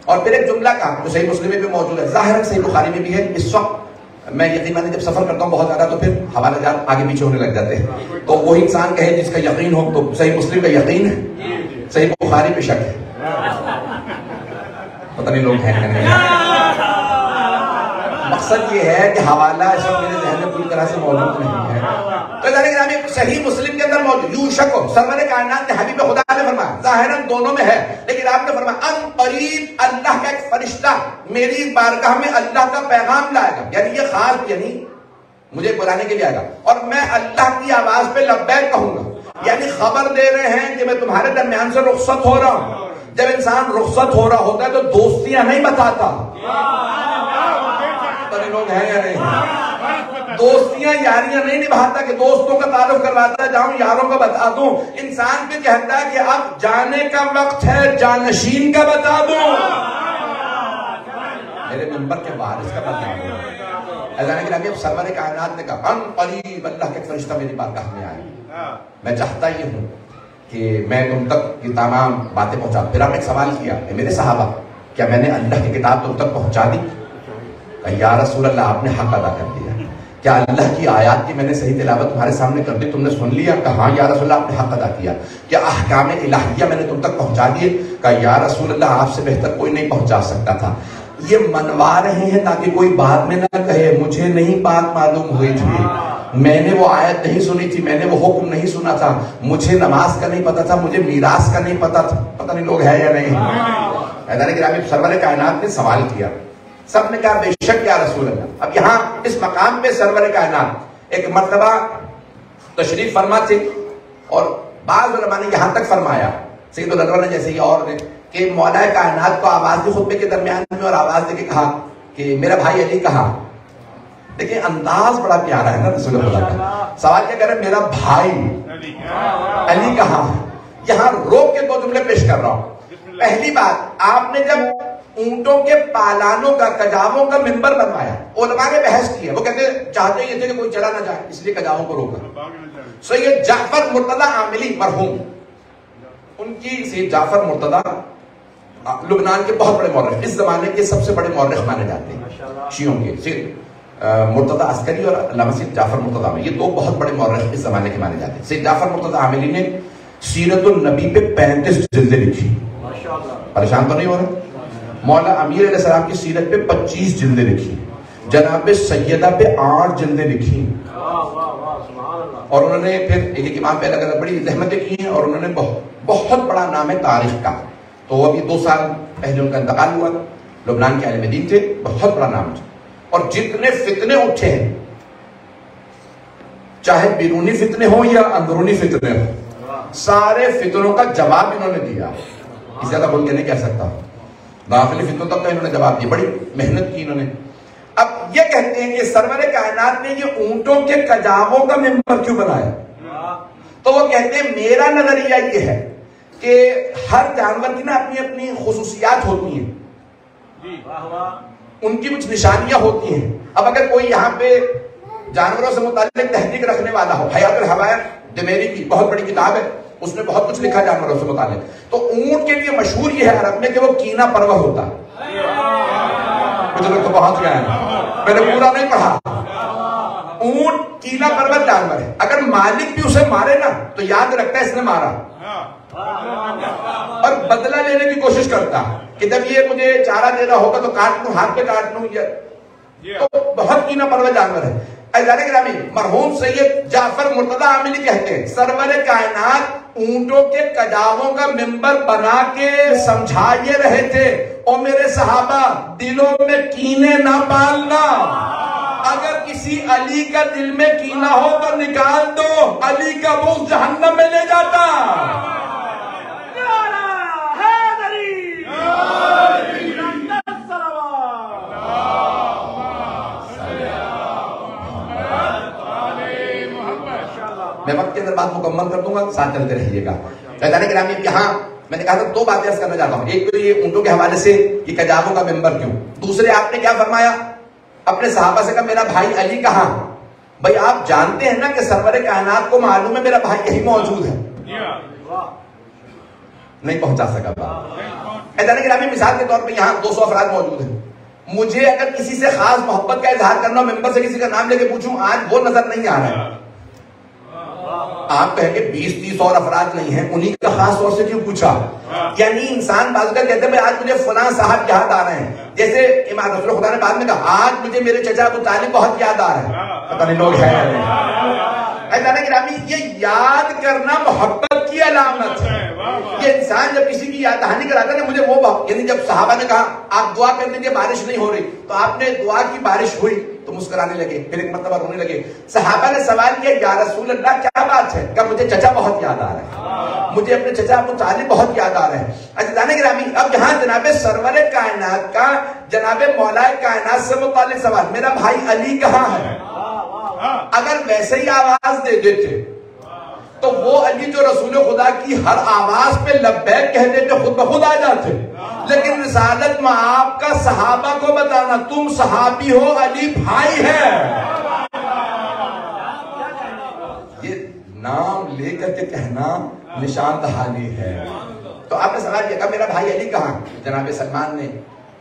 اور پھر ایک جملہ کہا جو صحیح مسلم میں بھی موجود ہے، ظاہر صحیح بخاری میں بھی ہے. اس وقت میں یقیناً جب سفر کرتا ہوں بہت زیادہ تو پھر حوالہ جات آگے پیچھے ہونے لگ جاتے ہیں. تو وہی انسان کہے جس کا یقین ہو، تو صحیح مسلم کا یقین ہے، صحیح بخاری پہ شک ہے. پتہ نہیں لوگ ہیں کہ نہیں. مقصد یہ ہے کہ حوالہ اس وقت میرے ذہن میں پوری طرح سے موجود نہیں ہے. تو صحیح مسلم کے اندر موجود یوشکو، سرور کائنات نے حبیب خدا نے فرمایا، ظاہراً دونوں میں ہے لیکن آپ نے فرمایا ان قریب اللہ کا ایک فرشتہ میری بارگاہ میں اللہ کا پیغام لائے گا. یعنی یہ خاص، یعنی مجھے بلانے کے لیے آئے گا اور میں اللہ کی آواز پہ لبیک کہوں گا. یعنی خبر دے رہے ہیں کہ میں تمہارے درمیان سے رخصت ہو رہا ہوں. جب انسان رخصت ہو رہا ہوتا ہے تو دوستیاں نہیں بتاتا. لوگ ہیں یا نہیں؟ دوستیاں یاریاں نہیں نبھاتا کہ دوستوں کا تعارف کرواتا ہے، جاؤں یاروں کا بتا دوں. انسان بھی کہتا ہے کہ اب جانے کا وقت ہے، جانشین کا بتا دوں، میرے منبر کے وارث کا بتا دوں. اذان گرامی، سرور کائنات نے کہا ان قریب اللہ کے فرشتہ میری بارگاہ میں آئے. میں چاہتا یہ ہوں کہ میں تم تک یہ تمام باتیں پہنچا. پھر آپ نے ایک سوال کیا میرے صحابہ، کیا میں نے اللہ کی کتاب تم تک پہنچا دی؟ کہ یا رسول اللہ آپ نے حق ادا کر دیا. کیا اللہ کی آیات کی میں نے صحیح تلاوت تمہارے سامنے کر دی، تم نے سن لیا؟ کہ ہاں یا رسول اللہ آپ نے حق ادا کیا. کیا احکام الہیہ میں نے تم تک پہنچا دیے؟ کہ یا رسول اللہ آپ سے بہتر کوئی نہیں پہنچا سکتا تھا. یہ منوا رہے ہیں تاکہ کوئی بعد میں نہ کہے مجھے نہیں بات معلوم ہوئی تھی، میں نے وہ آیت نہیں سنی تھی، میں نے وہ حکم نہیں سنا تھا، مجھے نماز کا نہیں پتا تھا، مجھے میراث کا نہیں پتا تھا. پتہ نہیں لوگ ہیں یا نہیں. حیدر گرامی، سرور کائنات نے سوال کیا، سب نے کہا بے شک یا رسول اللہ. اب یہاں اس مقام پہ سرور کائنات ایک مرتبہ تشریف فرما تھے اور بعض علماء نے یہاں تک فرمایا، سید الانور نے جیسے ہی اور نے، کہ مولا کائنات کو آواز دی خطبے کے درمیان میں اور آواز دے کے کہا کہ میرا بھائی علی کہاں. دیکھیں انداز بڑا پیارا ہے نا رسول اللہ کا. سوال کیا کر رہے میرا بھائی علی کہاں. یہاں روک کے 2 جملے پیش کر رہا ہوں. پہلی بات، آپ نے جب اونٹوں کے پالانوں کا، کجاووں کا منبر بنوایا، علماء نے بحث کی ہے. وہ کہتے چاہتے یہ تھے کہ کوئی چلا نہ جائے، اس لیے کجاووں کو روکا. سید جعفر مرتضی عاملی مرحوم، ان کی سید جعفر مرتضی لبنان کے بہت بڑے مورخ، اس زمانے کے سب سے بڑے مورخ مانے جاتے ہیں شیعوں کے. سید مرتضی عسکری اور علامہ سید جعفر مرتضی عاملی، یہ 2 بہت بڑے مورخ اس زمانے کے مانے جاتے ہیں. سید جعفر مرتضی عاملی نے سیرت النبی پہ 35 جلدیں لکھی. پریشان تو نہیں ہو رہے؟ مولا امیر علیہ السلام کی سیرت پہ 25 جلدیں لکھی. جناب سیدہ پہ 8 جلدیں لکھی. اور انہوں نے پھر ایک امام پہ الگ الگ بڑی زحمتیں کی ہیں اور انہوں نے بہت بڑا نام ہے تاریخ کا. تو ابھی 2 سال پہلے ان کا انتقال ہوا. لبنان کے عالم دین تھے، بہت بڑا نام تھا، اور جتنے فتنے اٹھے ہیں، چاہے بیرونی فتنے ہوں یا اندرونی فتنے ہوں، سارے فتنوں کا جواب انہوں نے دیا. اس زیادہ بول کے نہیں کہہ سکتا. داخلی فتنوں تک کا انہوں نے جواب دیا، بڑی محنت کی انہوں نے. اب یہ کہتے ہیں کہ سرور کائنات نے یہ اونٹوں کے کجاووں کا ممبر کیوں بنایا؟ تو وہ کہتے ہیں میرا نظریہ یہ ہے کہ ہر جانور کی نا اپنی اپنی خصوصیات ہوتی ہیں، ان کی کچھ نشانیاں ہوتی ہیں. اب اگر کوئی یہاں پہ جانوروں سے متعلق تحقیق رکھنے والا ہو، حیات الحیوان دمیری کی بہت بڑی کتاب ہے، اس نے بہت کچھ لکھا جانوروں سے متعلق. تو اونٹ کے لیے مشہور یہ ہے عرب میں کہ وہ کینہ پرور ہوتا ہے. کچھ لوگ تو پہنچ گئے ہیں، میں نے پورا نہیں پڑھا. اونٹ کینہ پرور جانور ہے، اگر مالک بھی اسے مارے نا تو یاد رکھتا ہے اس نے مارا، اور بدلہ لینے کی کوشش کرتا کہ جب یہ مجھے چارہ دینا ہوگا تو کاٹ لوں، ہاتھ پہ کاٹ لوں. تو بہت کینہ پرور جانور ہے. عزیزان گرامی، مرحوم سید جعفر مرتضی عاملی کہتے ہیں سرور کائنات اونٹوں کے کجاووں کا ممبر بنا کے سمجھا یہ رہے تھے، اور میرے صحابہ دلوں میں کینے نہ پالنا. اگر کسی علی کا دل میں کینہ ہو تو نکال دو، علی کا بغض جہنم میں لے جاتا. میں وقت کے اندر بات مکمل کر دوں گا، ساتھ چلتے رہیے گا. گرامی یہاں میں نے کہا تھا دو باتیں عرض کرنا چاہتا ہوں. ایک تو یہ اونٹوں کے حوالے سے کہ کجاووں کا ممبر کیوں. دوسرے آپ نے کیا فرمایا، اپنے صحابہ سے کہا میرا بھائی علی کہاں. بھائی آپ جانتے ہیں نا کہ سرور کائنات کو معلوم ہے میرا بھائی یہی موجود ہے. نہیں پہنچا سکا بات. گرامی مثال کے طور پہ یہاں 200 افراد موجود ہیں. مجھے اگر کسی سے خاص محبت کا اظہار کرنا ممبر سے کسی کا نام لے کے پوچھوں، آج وہ نظر نہیں آ رہا ہے. آپ کہیں گے 20-30 اور افراد نہیں ہیں، انہی کا خاص طور سے کیوں پوچھا؟ یعنی انسان بعض کا کہتے ہیں آج مجھے فلاں صاحب یاد آ رہے ہیں. جیسے امام رسول خدا نے بعد میں کہا آج مجھے میرے چچا ابو طالب بہت یاد آ رہے ہیں. پتہ نہیں لوگ ہیں. گرامی یہ یاد کرنا محبت کی علامت ہے. یہ انسان جب کسی کی یاد دہانی کراتا ہے نا، مجھے وہ یعنی جب صحابہ نے کہا آپ دعا کر دیجیے بارش نہیں ہو رہی، تو آپ نے دعا کی بارش ہوئی تو مسکرانے لگے، پھر ایک مرتبہ رونے لگے. صحابہ نے سوال کیا یا رسول اللہ کیا بات ہے؟ کہ مجھے چچا بہت یاد آ رہا ہے، مجھے اپنے چچا ابو طالب بہت یاد آ رہے ہیں. عزیزان گرامی، اب یہاں جناب سرور کائنات کا جناب مولا کائنات سے متعلق سوال، میرا بھائی علی کہاں ہے؟ اگر ویسے ہی آواز دے دیتے تو وہ علی جو رسول خدا کی ہر آواز پہ لبیک کہہ دیتے خود بخود آ جاتے. لیکن رسالت میں آپ کا صحابہ کو بتانا تم صحابی ہو، علی بھائی ہے. یہ نام لے کر کے کہنا نشان دہانی ہے. تو آپ نے سوال کیا کہ میرا بھائی علی کہاں؟ جناب سلمان نے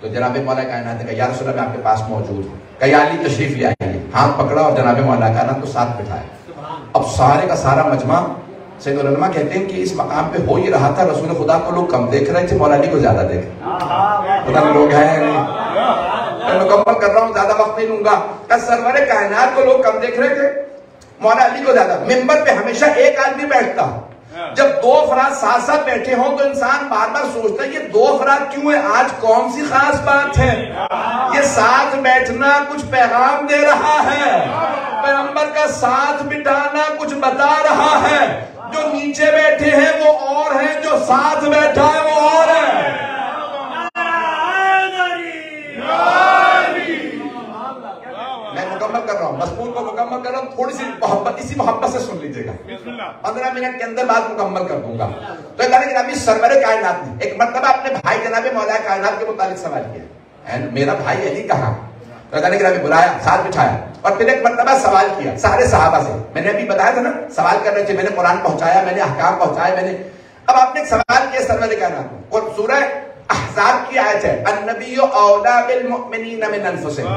تو جناب مولا کائنات نے کہا یا رسول اللہ میں آپ کے پاس موجود ہوں. کہ یا علی تشریف لے آئیے. ہاتھ پکڑا اور جناب مولا کائنات کو ساتھ بٹھایا. اب سارے کا سارا مجمع، سید العلماء کہتے ہیں کہ اس مقام پہ ہو یہ رہا تھا رسول خدا کو لوگ کم دیکھ رہے تھے، مولا علی کو زیادہ دیکھ رہے. پتہ نہیں لوگ ہیں نہیں. میں مکمل کر رہا ہوں، زیادہ وقت نہیں لوں گا. کہ سرور کائنات کو لوگ کم دیکھ رہے تھے، مولا علی کو زیادہ. ممبر پہ ہمیشہ ایک آدمی بیٹھتا. جب دو افراد ساتھ ساتھ بیٹھے ہوں تو انسان بار بار سوچتا ہے یہ دو افراد کیوں ہیں، آج کون سی خاص بات ہے؟ یہ ساتھ بیٹھنا کچھ پیغام دے رہا ہے، پیغمبر کا ساتھ بٹانا کچھ بتا رہا ہے. جو نیچے بیٹھے ہیں وہ اور ہیں، جو ساتھ بیٹھا ہے وہ اور ہے. میں مکمل کر رہا ہوں، مضمون کو مکمل کر رہا ہوں. تھوڑی سی محبت، اسی محبت سے سن لیجیے گا. 15 منٹ کے اندر بات مکمل کر دوں گا. تو گرامی سرور کائنات نے ایک مرتبہ اپنے بھائی جناب مولا کائنات کے متعلق سوال کیا، میرا بھائی علی کہاں؟ تو گرامی بلایا، ساتھ بٹھایا اور پھر ایک مرتبہ سوال کیا سارے صحابہ سے. میں نے ابھی بتایا تھا نا سوال کر رہے تھے، میں نے قرآن پہنچایا، میں نے احکام پہنچایا، میں نے. اب آپ نے ایک سوال کیا سرور کائنات کو، اور سورہ احزاب کی آیت ہے النبی اولی بالمؤمنین من انفسہم.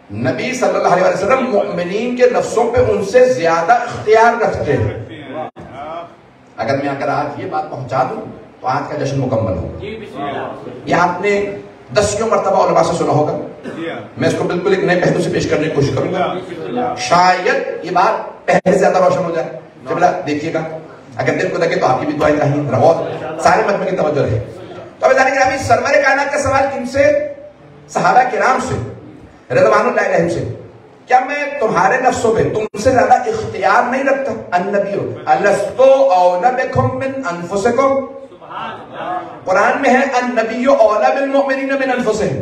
نبی صلی اللہ علیہ وسلم مؤمنین کے نفسوں پہ ان سے زیادہ اختیار رکھتے ہیں. اگر میں اگر آج یہ بات پہنچا دوں تو آج کا جشن مکمل ہوگا. یہ آپ نے 10 مرتبہ علماء سے سنا ہوگا. میں اس کو بالکل ایک نئے پہلو سے پیش کرنے کی کوشش کروں گا، شاید یہ بات پہلے سے زیادہ روشن ہو جائے. جب دیکھیے گا، اگر دل کو لگے تو آپ کی بھی دعائیں چاہیے. سارے مجمع کی توجہ رہے. تو اب گرامی سرور کائنات کا سوال کن سے؟ صحابہ کرام سے رضوان اللہ علیہم سے، کیا میں تمہارے نفسوں پہ تم سے زیادہ اختیار نہیں رکھتا؟ النبی الستو اولی بکم من انفسکم، قرآن میں ہے النبی اولی بالمؤمنین من انفسہم،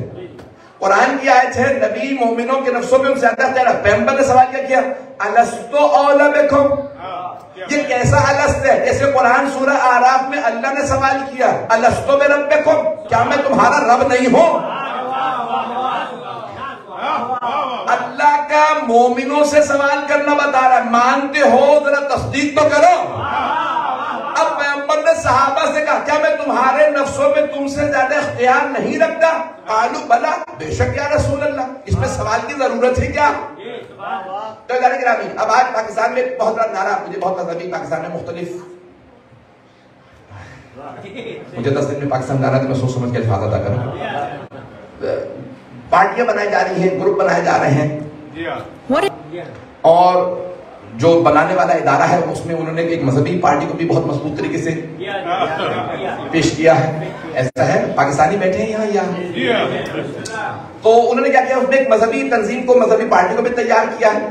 قرآن کی آیت ہے نبی مومنوں کے نفسوں پہ ان سے زیادہ اختیار ہے۔ پیغمبر نے سوال کیا الستو اولی بکم، یہ کیسا الست ہے؟ جیسے قرآن سورہ اعراف میں اللہ نے سوال کیا الستو بربکم، کیا میں تمہارا رب نہیں ہوں؟ اللہ کا مومنوں سے سوال کرنا بتا رہا ہے، مانتے ہو ذرا تصدیق تو کرو۔ اب پیغمبر نے صحابہ سے کہا کیا میں تمہارے نفسوں میں تم سے زیادہ اختیار نہیں رکھتا؟ قالوا بلا، بے شک یا رسول اللہ، اس میں سوال کی ضرورت ہے کیا؟ تو گرامی اب آج پاکستان میں بہت بڑا نعرہ، مجھے بہت مذہبی پاکستان میں مختلف، مجھے 10 دن میں پاکستان جانا تھا، میں سوچ سمجھ کے الفاظ ادا کروں، پارٹیاں بنائی جا رہی ہیں، گروپ بنائے جا رہے ہیں، اور جو بنانے والا ادارہ ہے اس میں انہوں نے ایک مذہبی پارٹی کو بھی بہت مضبوط طریقے سے پیش کیا ہے۔ ایسا ہے پاکستانی بیٹھے ہیں یہاں تو انہوں نے کیا کیا، اس میں ایک مذہبی تنظیم کو، مذہبی پارٹی کو بھی تیار کیا ہے،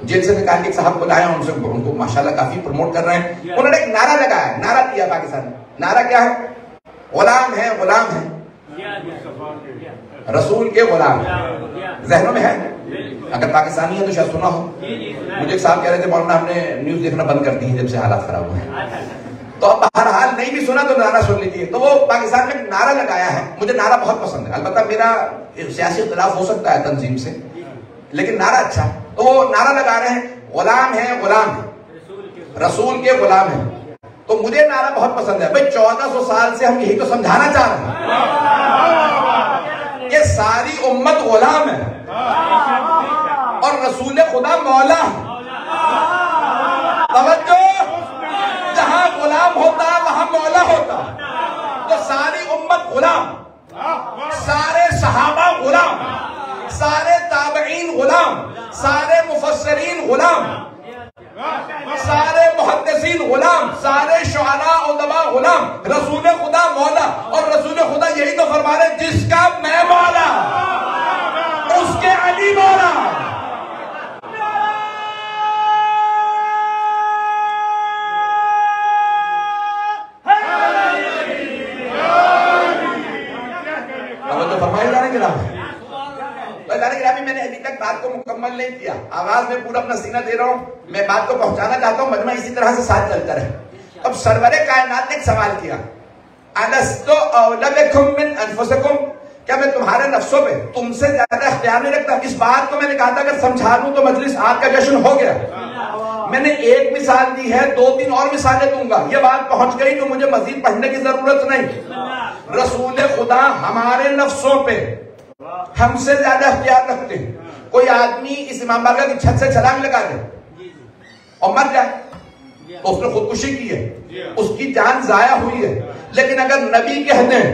جیل سے نکال کے ایک صاحب کو لایا، ان کو ماشاءاللہ کافی پروموٹ کر رہے ہیں۔ انہوں نے ایک نعرہ لگایا، نعرہ دیا پاکستان میں، نعرہ کیا ہے؟ غلام ہے، غلام ہے، رسول کے غلام، ذہنوں میں ہے؟ اگر پاکستانی ہے تو شاید سنا ہو، مجھے ایک صاحب کہہ رہے تھے مولانا ہم نے نیوز دیکھنا بند کر دی ہے جب سے حالات خراب ہوئے ہیں، تو اب بہرحال نہیں بھی سنا تو نعرہ سن لیجیے۔ تو وہ پاکستان میں ایک نعرہ لگایا ہے، مجھے نعرہ بہت پسند ہے، البتہ میرا سیاسی اختلاف ہو سکتا ہے تنظیم سے، لیکن نعرہ اچھا ہے۔ تو وہ نعرہ لگا رہے ہیں غلام ہے، غلام ہے، رسول کے غلام ہے، تو مجھے نعرہ بہت پسند ہے۔ بھائی 1400 سال سے ہم یہی تو سمجھانا چاہ رہے ہیں کہ ساری امت غلام ہے اور رسول خدا مولا ہے۔ توجہ، جہاں غلام ہوتا وہاں مولا ہوتا، تو ساری امت غلام، سارے صحابہ غلام، سارے تابعین غلام، سارے مفسرین غلام، سارے محدثین غلام، سارے شعراء ادباء غلام، رسول خدا مولا، اور رسول خدا یہی تو فرما رہے جس کا میں مولا اس کے علی مولا۔ تو فرمائی جانے کے نام میں نے ابھی تک بات کو مکمل نہیں کیا، آواز میں پورا اپنا سینہ دے رہا ہوں، میں بات کو پہنچانا چاہتا ہوں، مجمع اسی طرح سے ساتھ چلتا رہے۔ اب سرور کائنات نے ایک سوال کیا الستو اولی بکم من انفسکم، کیا میں تمہارے نفسوں پہ تم سے زیادہ اختیار نہیں رکھتا؟ اس بات کو میں نے کہا تھا اگر سمجھا دوں تو مجلس آج کا جشن ہو گیا۔ میں نے ایک مثال دی ہے، 2-3 اور مثالیں دوں گا، یہ بات پہنچ گئی تو مجھے مزید پڑھنے کی ضرورت نہیں۔ رسول خدا ہمارے نفسوں پہ ہم سے زیادہ اختیار رکھتے ہیں۔ کوئی آدمی اس امام بارگاہ کی چھت سے چھلانگ لگا دے اور مر جائے تو اس نے خودکشی کی ہے، اس کی جان ضائع ہوئی ہے، لیکن اگر نبی کہہ دیں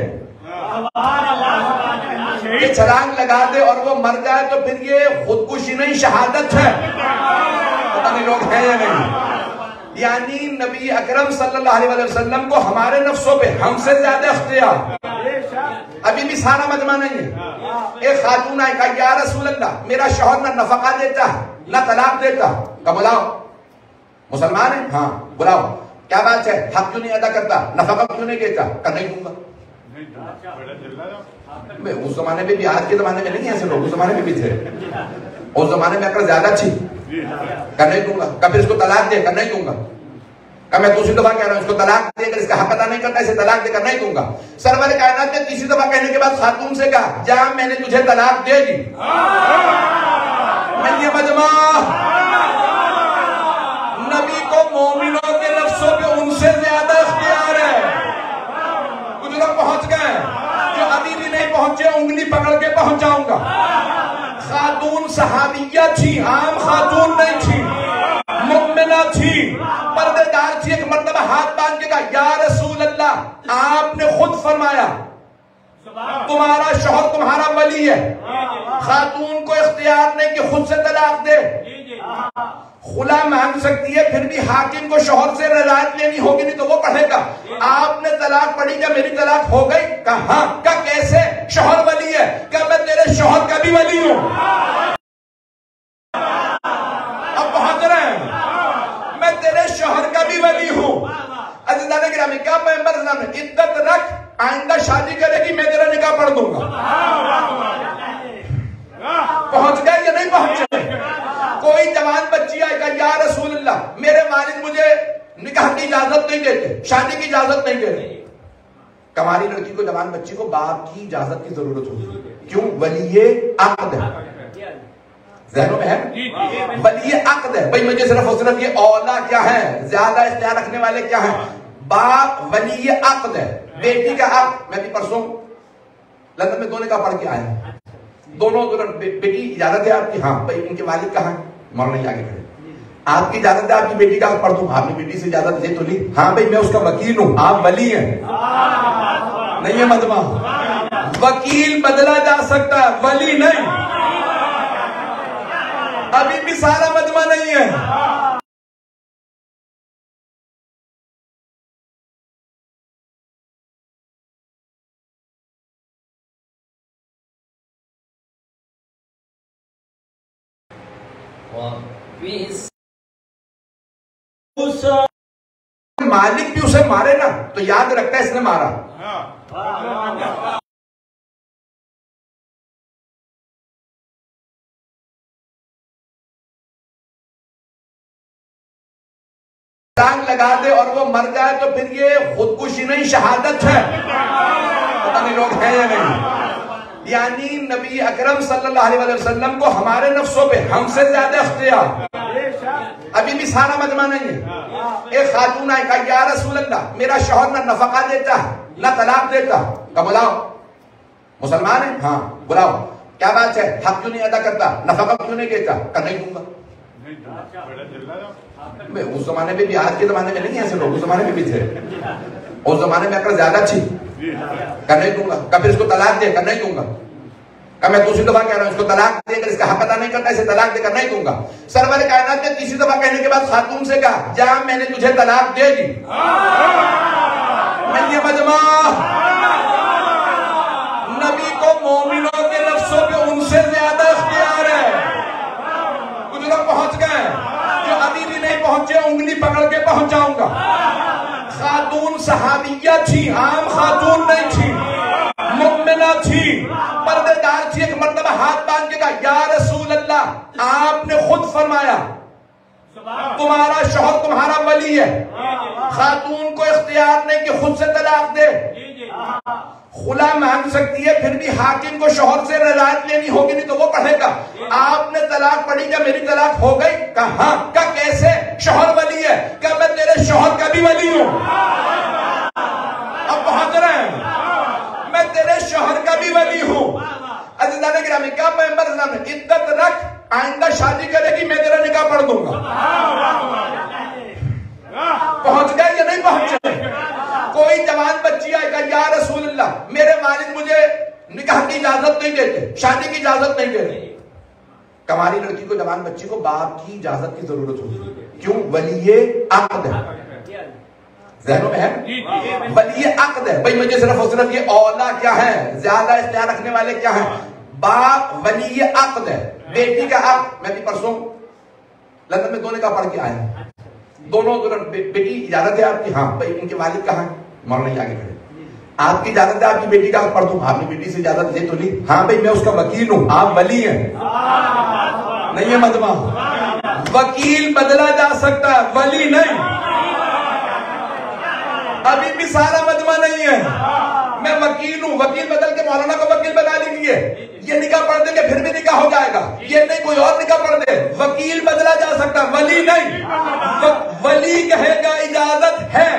کہ چھلانگ لگا دے اور وہ مر جائے تو پھر یہ خودکشی نہیں شہادت ہے۔ پتہ نہیں لوگ ہیں یا نہیں؟ یعنی نبی اکرم صلی اللہ علیہ وسلم کو ہمارے نفسوں پہ ہم سے زیادہ اختیار۔ ابھی بھی سارا مجمع نہیں ہے، ایک خاتون آئی کہا یا رسول اللہ میرا شوہر نہ نفقہ دیتا نہ طلاق دیتا، کہا بلاؤ، مسلمان ہے؟ ہاں بلاؤ، کیا بات ہے، حق کیوں نہیں ادا کرتا، نفقہ کیوں نہیں دیتا؟ کہا نہیں دوں گا۔ اس زمانے میں بھی، آج کے زمانے میں نہیں ایسے لوگ، اس زمانے میں بھی تھے، اس زمانے میں اگر زیادہ تھی، کہا نہیں دوں گا۔ کہا پھر اس کو طلاق دے، کہا نہیں دوں گا۔ کہا میں دوسری دفعہ کہہ رہا ہوں اس کو طلاق دے کر اس کا حق ادا نہیں کرتا، اسے طلاق دے کر نہیں دوں گا۔ سرور کائنات نے تیسری دفعہ کہنے کے بعد خاتون سے کہا جا میں نے تجھے طلاق دے دی۔ میں یہ مجمع نبی کو مومنوں کے نفسوں پہ ان سے زیادہ اختیار ہے۔ کچھ لوگ پہنچ گئے، جو ابھی بھی نہیں پہنچے انگلی پکڑ کے پہنچاؤں گا۔ خاتون صحابیہ تھی، عام خاتون نہیں تھی، مؤمنہ تھی، پردے دار تھی۔ ایک مرتبہ ہاتھ باندھ کے کہا یا رسول اللہ آپ نے خود فرمایا تمہارا شوہر تمہارا ولی ہے، خاتون کو اختیار نہیں کہ خود سے طلاق دے۔ خلا مانگ سکتی ہے، پھر بھی حاکم کو شوہر سے رضایت لینی ہوگی، نہیں تو وہ پڑھے گا آپ نے طلاق پڑھی، کیا میری طلاق ہو گئی؟ کہا ہاں۔ کہا کیسے؟ شوہر ولی ہے۔ کہا میں تیرے شوہر کا بھی ولی ہوں۔ اب پہنچ رہے ہیں، میں تیرے شوہر کا بھی ولی ہوں۔ عزیزان گرامی، کہا پیغمبر اسلام نے عدت رکھ، آئندہ شادی کرے گی میں تیرا نکاح پڑھ دوں گا۔ پہنچ گئے یا نہیں پہنچے؟ کوئی جوان بچی آئے گا، یا رسول اللہ میرے والد مجھے نکاح کی اجازت نہیں دیتے، شادی کی اجازت نہیں دیتے۔ کماری لڑکی کو، جوان بچی کو باپ کی اجازت کی ضرورت ہوتی ہے، کیوں؟ ولی عقد ہے، ذہنوں میں ہے ولی عقد ہے۔ بھئی مجھے صرف اور صرف یہ اولا کیا ہے، زیادہ اختیار رکھنے والے کیا ہیں؟ باپ ولی عقد ہے، بیٹی کا عقد۔ میں بھی پرسوں لندن میں 2 نکاح پڑھ کے آیا ہوں، دونوں بیٹی اجازت ہے آپ کی؟ ہاں۔ بھئی ان کے والد کہاں؟ مولانا آگے کھڑے۔ آپ کی اجازت ہے آپ کی بیٹی کا پڑھ دوں؟ آپ نے بیٹی سے اجازت لے تو لی؟ ہاں بھئی میں اس کا وکیل ہوں، آپ ولی ہیں۔ نہیں ہے مجمع، وکیل بدلا جا سکتا ہے، ولی نہیں۔ ابھی بھی سارا مجمع نہیں ہے۔ مالک بھی اسے مارے نا تو یاد رکھتا ہے اس نے مارا۔ لگا دے اور وہ مر جائے تو پھر یہ خودکشی نہیں، شہادت ہے۔ پتہ نہیں لوگ ہیں یا نہیں۔ یعنی نبی اکرم صلی اللہ علیہ وسلم کو ہمارے نفسوں پہ ہم سے زیادہ اختیار۔ ابھی بھی سارا مجمع نہیں ہے۔ ایک خاتون آئی، کہا یا رسول اللہ میرا شوہر نہ نفقہ دیتا ہے نہ طلاق دیتا۔ کہا بلاؤ، مسلمان ہے؟ ہاں بلاؤ، کیا بات ہے، حق کیوں نہیں ادا کرتا، نفقہ کیوں نہیں دیتا؟ کہا نہیں دوں گا۔ اس زمانے میں بھی، آج کے زمانے میں نہیں ایسے لوگ، اس زمانے میں بھی تھے، اس زمانے میں اگر زیادہ تھی۔ کہا نہیں دوں گا۔ کہا پھر اس کو طلاق دے؟ کہا نہیں دوں گا۔ کہا میں دوسری دفعہ کہہ رہا ہوں اس کو طلاق دے کر اس کا حق ادا نہیں کرتا، اسے طلاق دے کر نہیں دوں گا۔ سرور کائنات نے تیسری دفعہ کہنے کے بعد خاتون سے کہا جا میں نے تجھے طلاق دے دی۔ میں یہ مجمع، نبی کو مومنوں کے نفسوں پہ ان سے زیادہ اختیار ہے۔ کچھ لوگ پہنچ گئے، جو ابھی بھی نہیں پہنچے انگلی پکڑ کے پہنچاؤں گا۔ خاتون صحابیہ تھی، عام خاتون نہیں تھی، مؤمنہ تھی، پردے دار تھی۔ ایک مرتبہ ہاتھ باندھ کے کہا یا رسول اللہ آپ نے خود فرمایا تمہارا شوہر تمہارا ولی ہے، خاتون کو اختیار نہیں کہ خود سے طلاق دے۔ خلا مانگ سکتی ہے، پھر بھی حاکم کو شوہر سے رضایت لینی ہوگی، نہیں تو وہ پڑھے گا آپ نے طلاق پڑھی، کیا میری طلاق ہو گئی؟ کہا ہاں۔ کہا کیسے؟ شوہر ولی ہے۔ کہا میں تیرے شوہر کا بھی ولی ہوں۔ اب پہنچ رہے ہیں، میں تیرے شوہر کا بھی ولی ہوں۔ عزیزان گرامی، کہا پیغمبر اسلام نے عدت رکھ، آئندہ شادی کرے گی میں تیرا نکاح پڑھ دوں گا۔ پہنچ گئے یا نہیں پہنچے؟ کوئی جوان بچی آئے گا، یا رسول اللہ میرے والد مجھے نکاح کی اجازت نہیں دیتے، شادی کی اجازت نہیں دیتے۔ کماری لڑکی کو، جوان بچی کو باپ کی اجازت کی ضرورت ہوتی ہے، کیوں؟ ولی عقد ہے، ذہنوں میں ہے ولی عقد ہے۔ بھئی مجھے صرف اور صرف یہ اولا کیا ہے، زیادہ اختیار رکھنے والے کیا ہیں؟ باپ ولی عقد ہے، بیٹی کا عقد۔ میں بھی پرسوں لندن میں 2 نکاح پڑھ کے آیا ہوں، دونوں بیٹی اجازت ہے آپ کی؟ ہاں۔ بھئی ان کے والد کہاں؟ مولانا آگے کھڑے۔ آپ کی اجازت ہے آپ کی بیٹی کا پڑھ دوں؟ آپ نے بیٹی سے اجازت لے تو لی؟ ہاں بھئی میں اس کا وکیل ہوں، آپ ولی ہیں۔ نہیں ہے مجمع، وکیل بدلا جا سکتا ہے، ولی نہیں۔ ابھی بھی سارا مجمع نہیں ہے۔ میں وکیل ہوں، وکیل بدل کے مولانا کو وکیل بنا لیجیے، یہ نکاح پڑھ دیں گے پھر بھی نکاح ہو جائے گا، یہ نہیں کوئی اور نکاح پڑھ دے۔ وکیل بدلا جا سکتا، ولی نہیں۔ ولی کہے گا اجازت ہے۔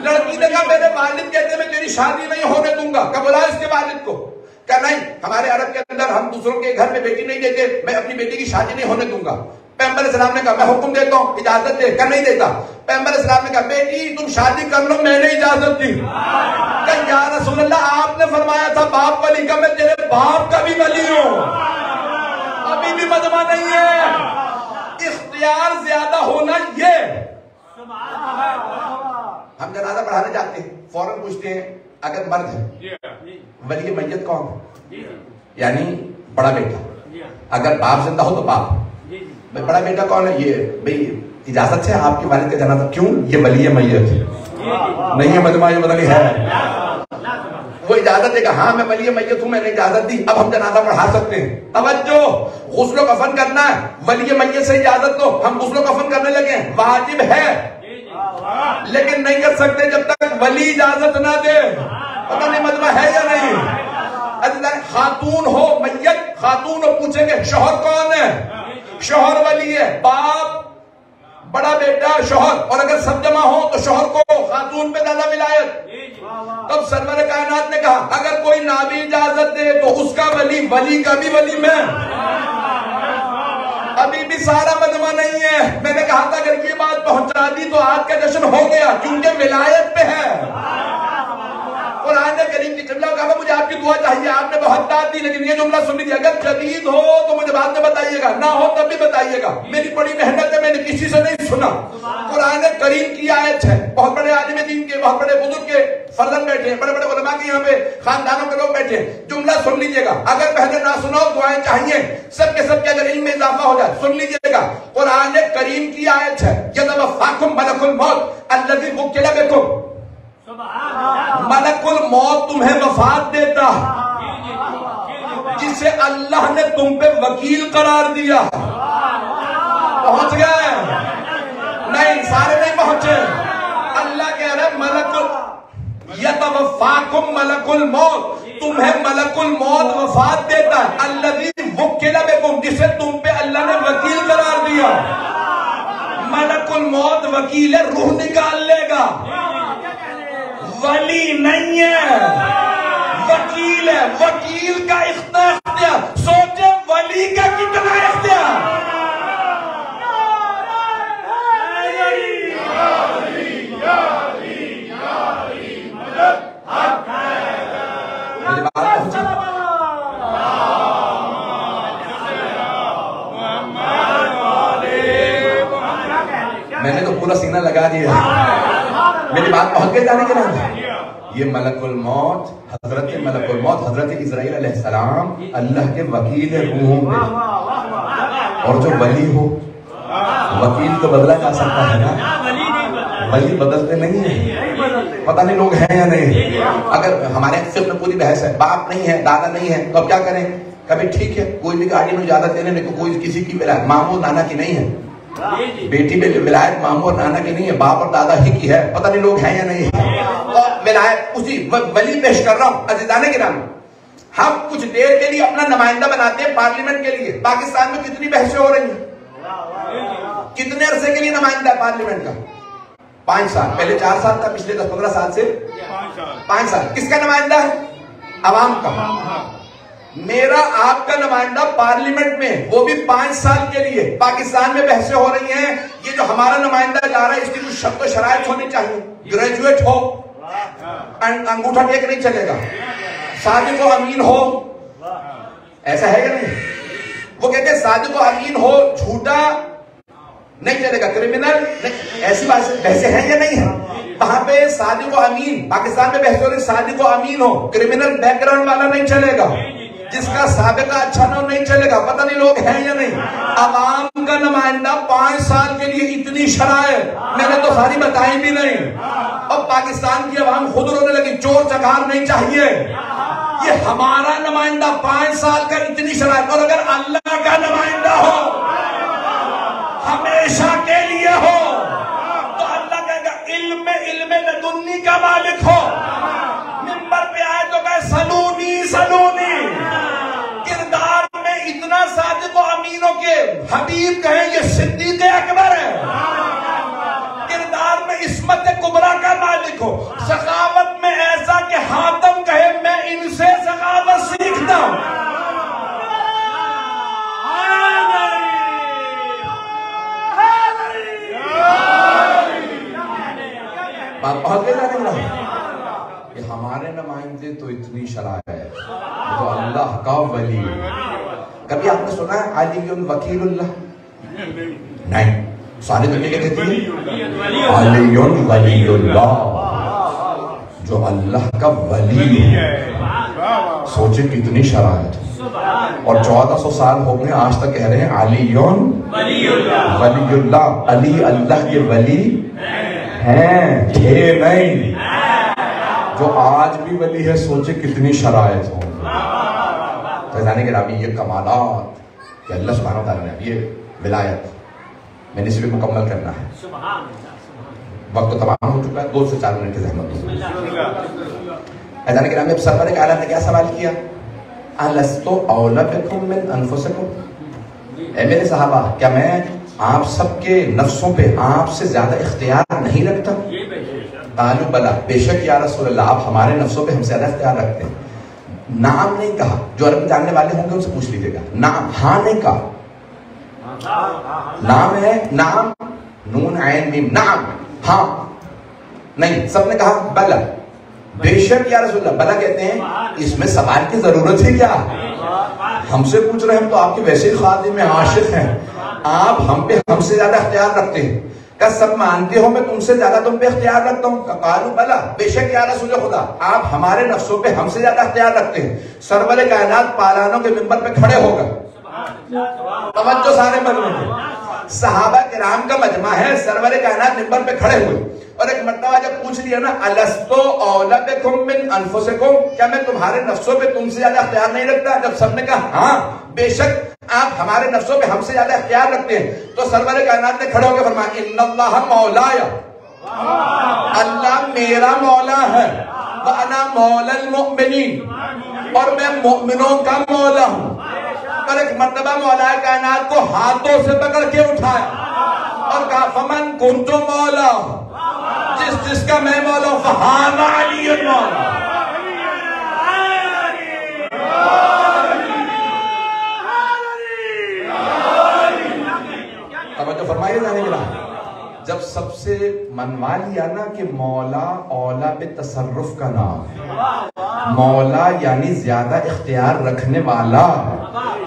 لڑکی نے کہا میرے والد کہتے ہیں میں تیری شادی نہیں ہونے دوں گا۔ کہا بلا اس کے والد کو۔ کہا نہیں، ہمارے عرب کے اندر ہم دوسروں کے گھر میں بیٹی نہیں دیتے، میں اپنی بیٹی کی شادی نہیں ہونے دوں گا۔ پیغمبر اسلام نے کہا میں حکم دیتا ہوں اجازت دے۔ کہا نہیں دیتا۔ پیغمبر اسلام نے کہا بیٹی تم شادی کر لو، میں نے اجازت دی۔ کہا یا رسول اللہ آپ نے فرمایا تھا باپ ولی کا، میں تیرے باپ کا بھی ولی ہوں۔ ابھی بھی مجمع نہیں ہے۔ اختیار زیادہ ہونا یہ. ہم جنازہ پڑھانے جاتے ہیں فوراً پوچھتے ہیں اگر مرد ہے ولی میت کون ہے؟ یعنی بڑا بیٹا. اگر باپ زندہ ہو تو باپ. بڑا بیٹا کون ہے؟ یہ بھئی اجازت ہے آپ کے والد کا جنازہ. کیوں؟ یہ ولی میت ہے. نہیں ہے مجمع یہ بدلی ہے. وہ اجازت دے گا ہاں میں ولی میت ہوں میں نے اجازت دی اب ہم جنازہ پڑھا سکتے ہیں. توجہ غسل و کفن کرنا ہے ولی میت سے اجازت دو ہم غسل و کفن کرنے لگے ہیں. واجب ہے لیکن نہیں کر سکتے جب تک ولی اجازت نہ دے. پتہ نہیں مجمع ہے یا نہیں. خاتون ہو میت خاتون ہو پوچھیں گے شوہر کون ہے؟ شوہر ولی ہے. باپ بڑا بیٹا شوہر اور اگر سب جمع ہو تو شوہر کو خاتون پہ زیادہ ولایت. تب سرور کائنات نے کہا اگر کوئی نابی اجازت دے تو اس کا ولی کا بھی ولی میں. ابھی بھی سارا مجمع نہیں ہے. میں نے کہا تھا اگر یہ بات پہنچا دی تو آج کا جشن ہو گیا کیونکہ ولایت پہ ہے. قرآن کریم کی جملہ کہا مجھے آپ کی دعا چاہیے آپ نے بہت داد دی لیکن یہ جملہ سن لیجیے اگر جدید ہو تو مجھے بعد میں بتائیے گا نہ ہو تب بھی بتائیے گا. میری بڑی محنت ہے میں نے کسی سے نہیں سنا. قرآن کریم کی آیت ہے. بہت بڑے عالم دین کے بہت بڑے بزرگ کے فرزند بیٹھے ہیں بڑے بڑے علماء کے یہاں پہ خاندانوں کے لوگ بیٹھے ہیں. جملہ سن لیجیے گا اگر پہلے نہ سناؤ دعائیں چاہیے سب کے اگر علم میں اضافہ ہو جائے. سن لیجیے گا قرآن کریم کی آیت ہے یتوفاکم ملک الموت الذی وکل بکم. ملک الموت تمہیں وفات دیتا جسے اللہ نے تم پہ وکیل قرار دیا. پہنچ گئے؟ نہیں سارے نہیں پہنچے. اللہ کہہ رہے ملک یتوفاکم ملک الموت تمہیں ملک الموت وفات دیتا ہے الذی وکل بکم جسے تم پہ اللہ نے وکیل قرار دیا. ملک الموت وکیل ہے روح نکال لے گا. ولی نہیں ہے وکیل ہے. وکیل کا اختیار سوچے ولی کا کتنا اختیار. میں نے تو پورا سینہ لگا دیا. میری بات پہنچ گئی جانے کے نام. یہ ملک الموت حضرت ملک الموت حضرت اسرائیل علیہ السلام اللہ کے وکیل روحوں میں. اور جو ولی ہو وکیل تو بدلا جا سکتا ہے نا ولی بدلتے نہیں ہیں. پتہ نہیں لوگ ہیں یا نہیں. اگر ہمارے فقہ میں پوری بحث ہے باپ نہیں ہے دادا نہیں ہے تو اب کیا کریں. کبھی ٹھیک ہے کوئی بھی گاڑی میں اجازت دینے نہیں تو کوئی کسی کی ولایت ماموں نانا کی نہیں ہے. بیٹی پہ ولایت ماموں اور نانا کی نہیں ہے باپ اور دادا ہی کی ہے. پتہ نہیں لوگ ہیں یا نہیں ہے. ولایت اسی ولی پیش کر رہا ہوں عزیزانے کے نام. ہم کچھ دیر کے لیے اپنا نمائندہ بناتے ہیں پارلیمنٹ کے لیے. پاکستان میں کتنی بحثیں ہو رہی ہیں کتنے عرصے کے لیے نمائندہ پارلیمنٹ کا 5 سال. پہلے 4 سال تھا پچھلے 10-15 سال سے 5 سال. کس کا نمائندہ ہے؟ عوام کا. میرا آپ کا نمائندہ پارلیمنٹ میں وہ بھی 5 سال کے لیے. پاکستان میں بحثیں ہو رہی ہیں یہ جو ہمارا نمائندہ جا رہا ہے اس کی کچھ شرط و شرائط ہونی چاہیے. گریجویٹ ہو انگوٹھا ٹیک نہیں چلے گا. صادق و امین ہو. ایسا ہے یا نہیں؟ وہ کہتے ہیں صادق و امین ہو جھوٹا نہیں چلے گا. کرمنل ایسی بحثیں ہیں یا نہیں ہے؟ وہاں پہ صادق و امین پاکستان میں بحث ہو رہی صادق و امین ہو. کرمنل بیک گراؤنڈ والا نہیں چلے گا. جس کا سابقہ اچھا نہ نہیں چلے گا. پتہ نہیں لوگ ہیں یا نہیں. عوام کا نمائندہ 5 سال کے لیے اتنی شرائط میں نے تو ساری بتائی بھی نہیں. اب پاکستان کی عوام خود رونے لگی چور چکار نہیں چاہیے. یہ ہمارا نمائندہ 5 سال کا اتنی شرائط. اور اگر اللہ کا نمائندہ ہو ہمیشہ کے لیے ہو تو اللہ کہے گا علم لدنی کا مالک ہو. منبر پہ آئے تو کہے سلونی سلونی. کردار میں اتنا صادق و امینوں کے حبیب کہیں یہ صدیق اکبر ہے. کردار میں عصمت کبریٰ کا مالک ہو. سخاوت میں ایسا کہ حاتم کہے میں ان سے سخاوت سیکھتا ہوں. بات بہت گئی جانے والا. کہ ہمارے نمائندے تو اتنی شرائط ہے تو اللہ کا ولی. کبھی آپ نے سنا ہے علی وکیل اللہ؟ نہیں، ساری دنیا کیا کہتی ہے؟ علی ولی اللہ، جو اللہ کا ولی ہے۔ سوچے کتنی شرائط، اور 1400 سال ہو گئے آج تک کہہ رہے ہیں علی ولی اللہ، علی اللہ کے ولی ہیں، تھے نہیں، جو آج بھی ولی ہے۔ سوچے کتنی شرائط ہوں۔ فیضان گرامی، یہ کمالات کہ اللہ سبحانہ وتعالیٰ نے اب یہ ولایت میں نے اسے بھی مکمل کرنا ہے، وقت تو تمام ہو چکا ہے، 2 سے 4 منٹ کی زحمت دو۔ فیضان گرامی، اب سرور کائنات نے کیا سوال کیا؟ الستو اولی بکم من انفسکم، اے میرے صحابہ، کیا میں آپ سب کے نفسوں پہ آپ سے زیادہ اختیار نہیں رکھتا؟ قالوا بلا، بے شک یا رسول اللہ، آپ ہمارے نفسوں پہ ہم سے زیادہ اختیار رکھتے ہیں۔ نعم نہیں کہا، جو عربی جاننے والے ہوں گے ان سے پوچھ لیجیے گا، نعم، ہاں نہیں کہا۔ نعم ہے، نعم، نون عین میم، نعم، ہاں نہیں، سب نے کہا بلا، بے شک یا رسول اللہ۔ بلا کہتے ہیں اس میں سوال کی ضرورت ہے کیا؟ ہم سے پوچھ رہے ہیں، ہم تو آپ کے ویسے ہی خادم عاشق ہیں، آپ ہم پہ ہم سے زیادہ اختیار رکھتے ہیں، کیا سب مانتے ہو میں تم سے زیادہ تم پہ اختیار رکھتا ہوں؟ قالوا بلا، بے شک یا رسول خدا، آپ ہمارے نفسوں پہ ہم سے زیادہ اختیار رکھتے ہیں۔ سرور کائنات پالانوں کے منبر پہ کھڑے ہو گئے، توجہ سارے مجمع میں، صحابہ کرام کا مجمع ہے، سرور کائنات منبر پہ کھڑے ہوئے، اور ایک مرتبہ جب پوچھ لیا نا الستو اولی بکم من انفسکم، کیا میں تمہارے نفسوں پہ تم سے زیادہ اختیار نہیں رکھتا؟ جب سب نے کہا ہاں بے شک آپ ہمارے نفسوں پہ ہم سے زیادہ اختیار رکھتے ہیں، تو سرور کائنات نے کھڑے ہو کے فرمایا ان اللہ مولایا، اللہ میرا مولا ہے، وانا مولا المؤمنین، اور میں مؤمنوں کا مولا ہوں۔ اور ایک مرتبہ مولا کائنات کو ہاتھوں سے پکڑ کے اٹھایا اور کہا فمن کنت مولا، جس کا میں مولا ہوں، فہان علی مولا۔ توجہ فرمائیے جانے کے بعد جب سب سے منوا لیا نا کہ مولا اولا بے تصرف کا نام ہے، مولا یعنی زیادہ اختیار رکھنے والا،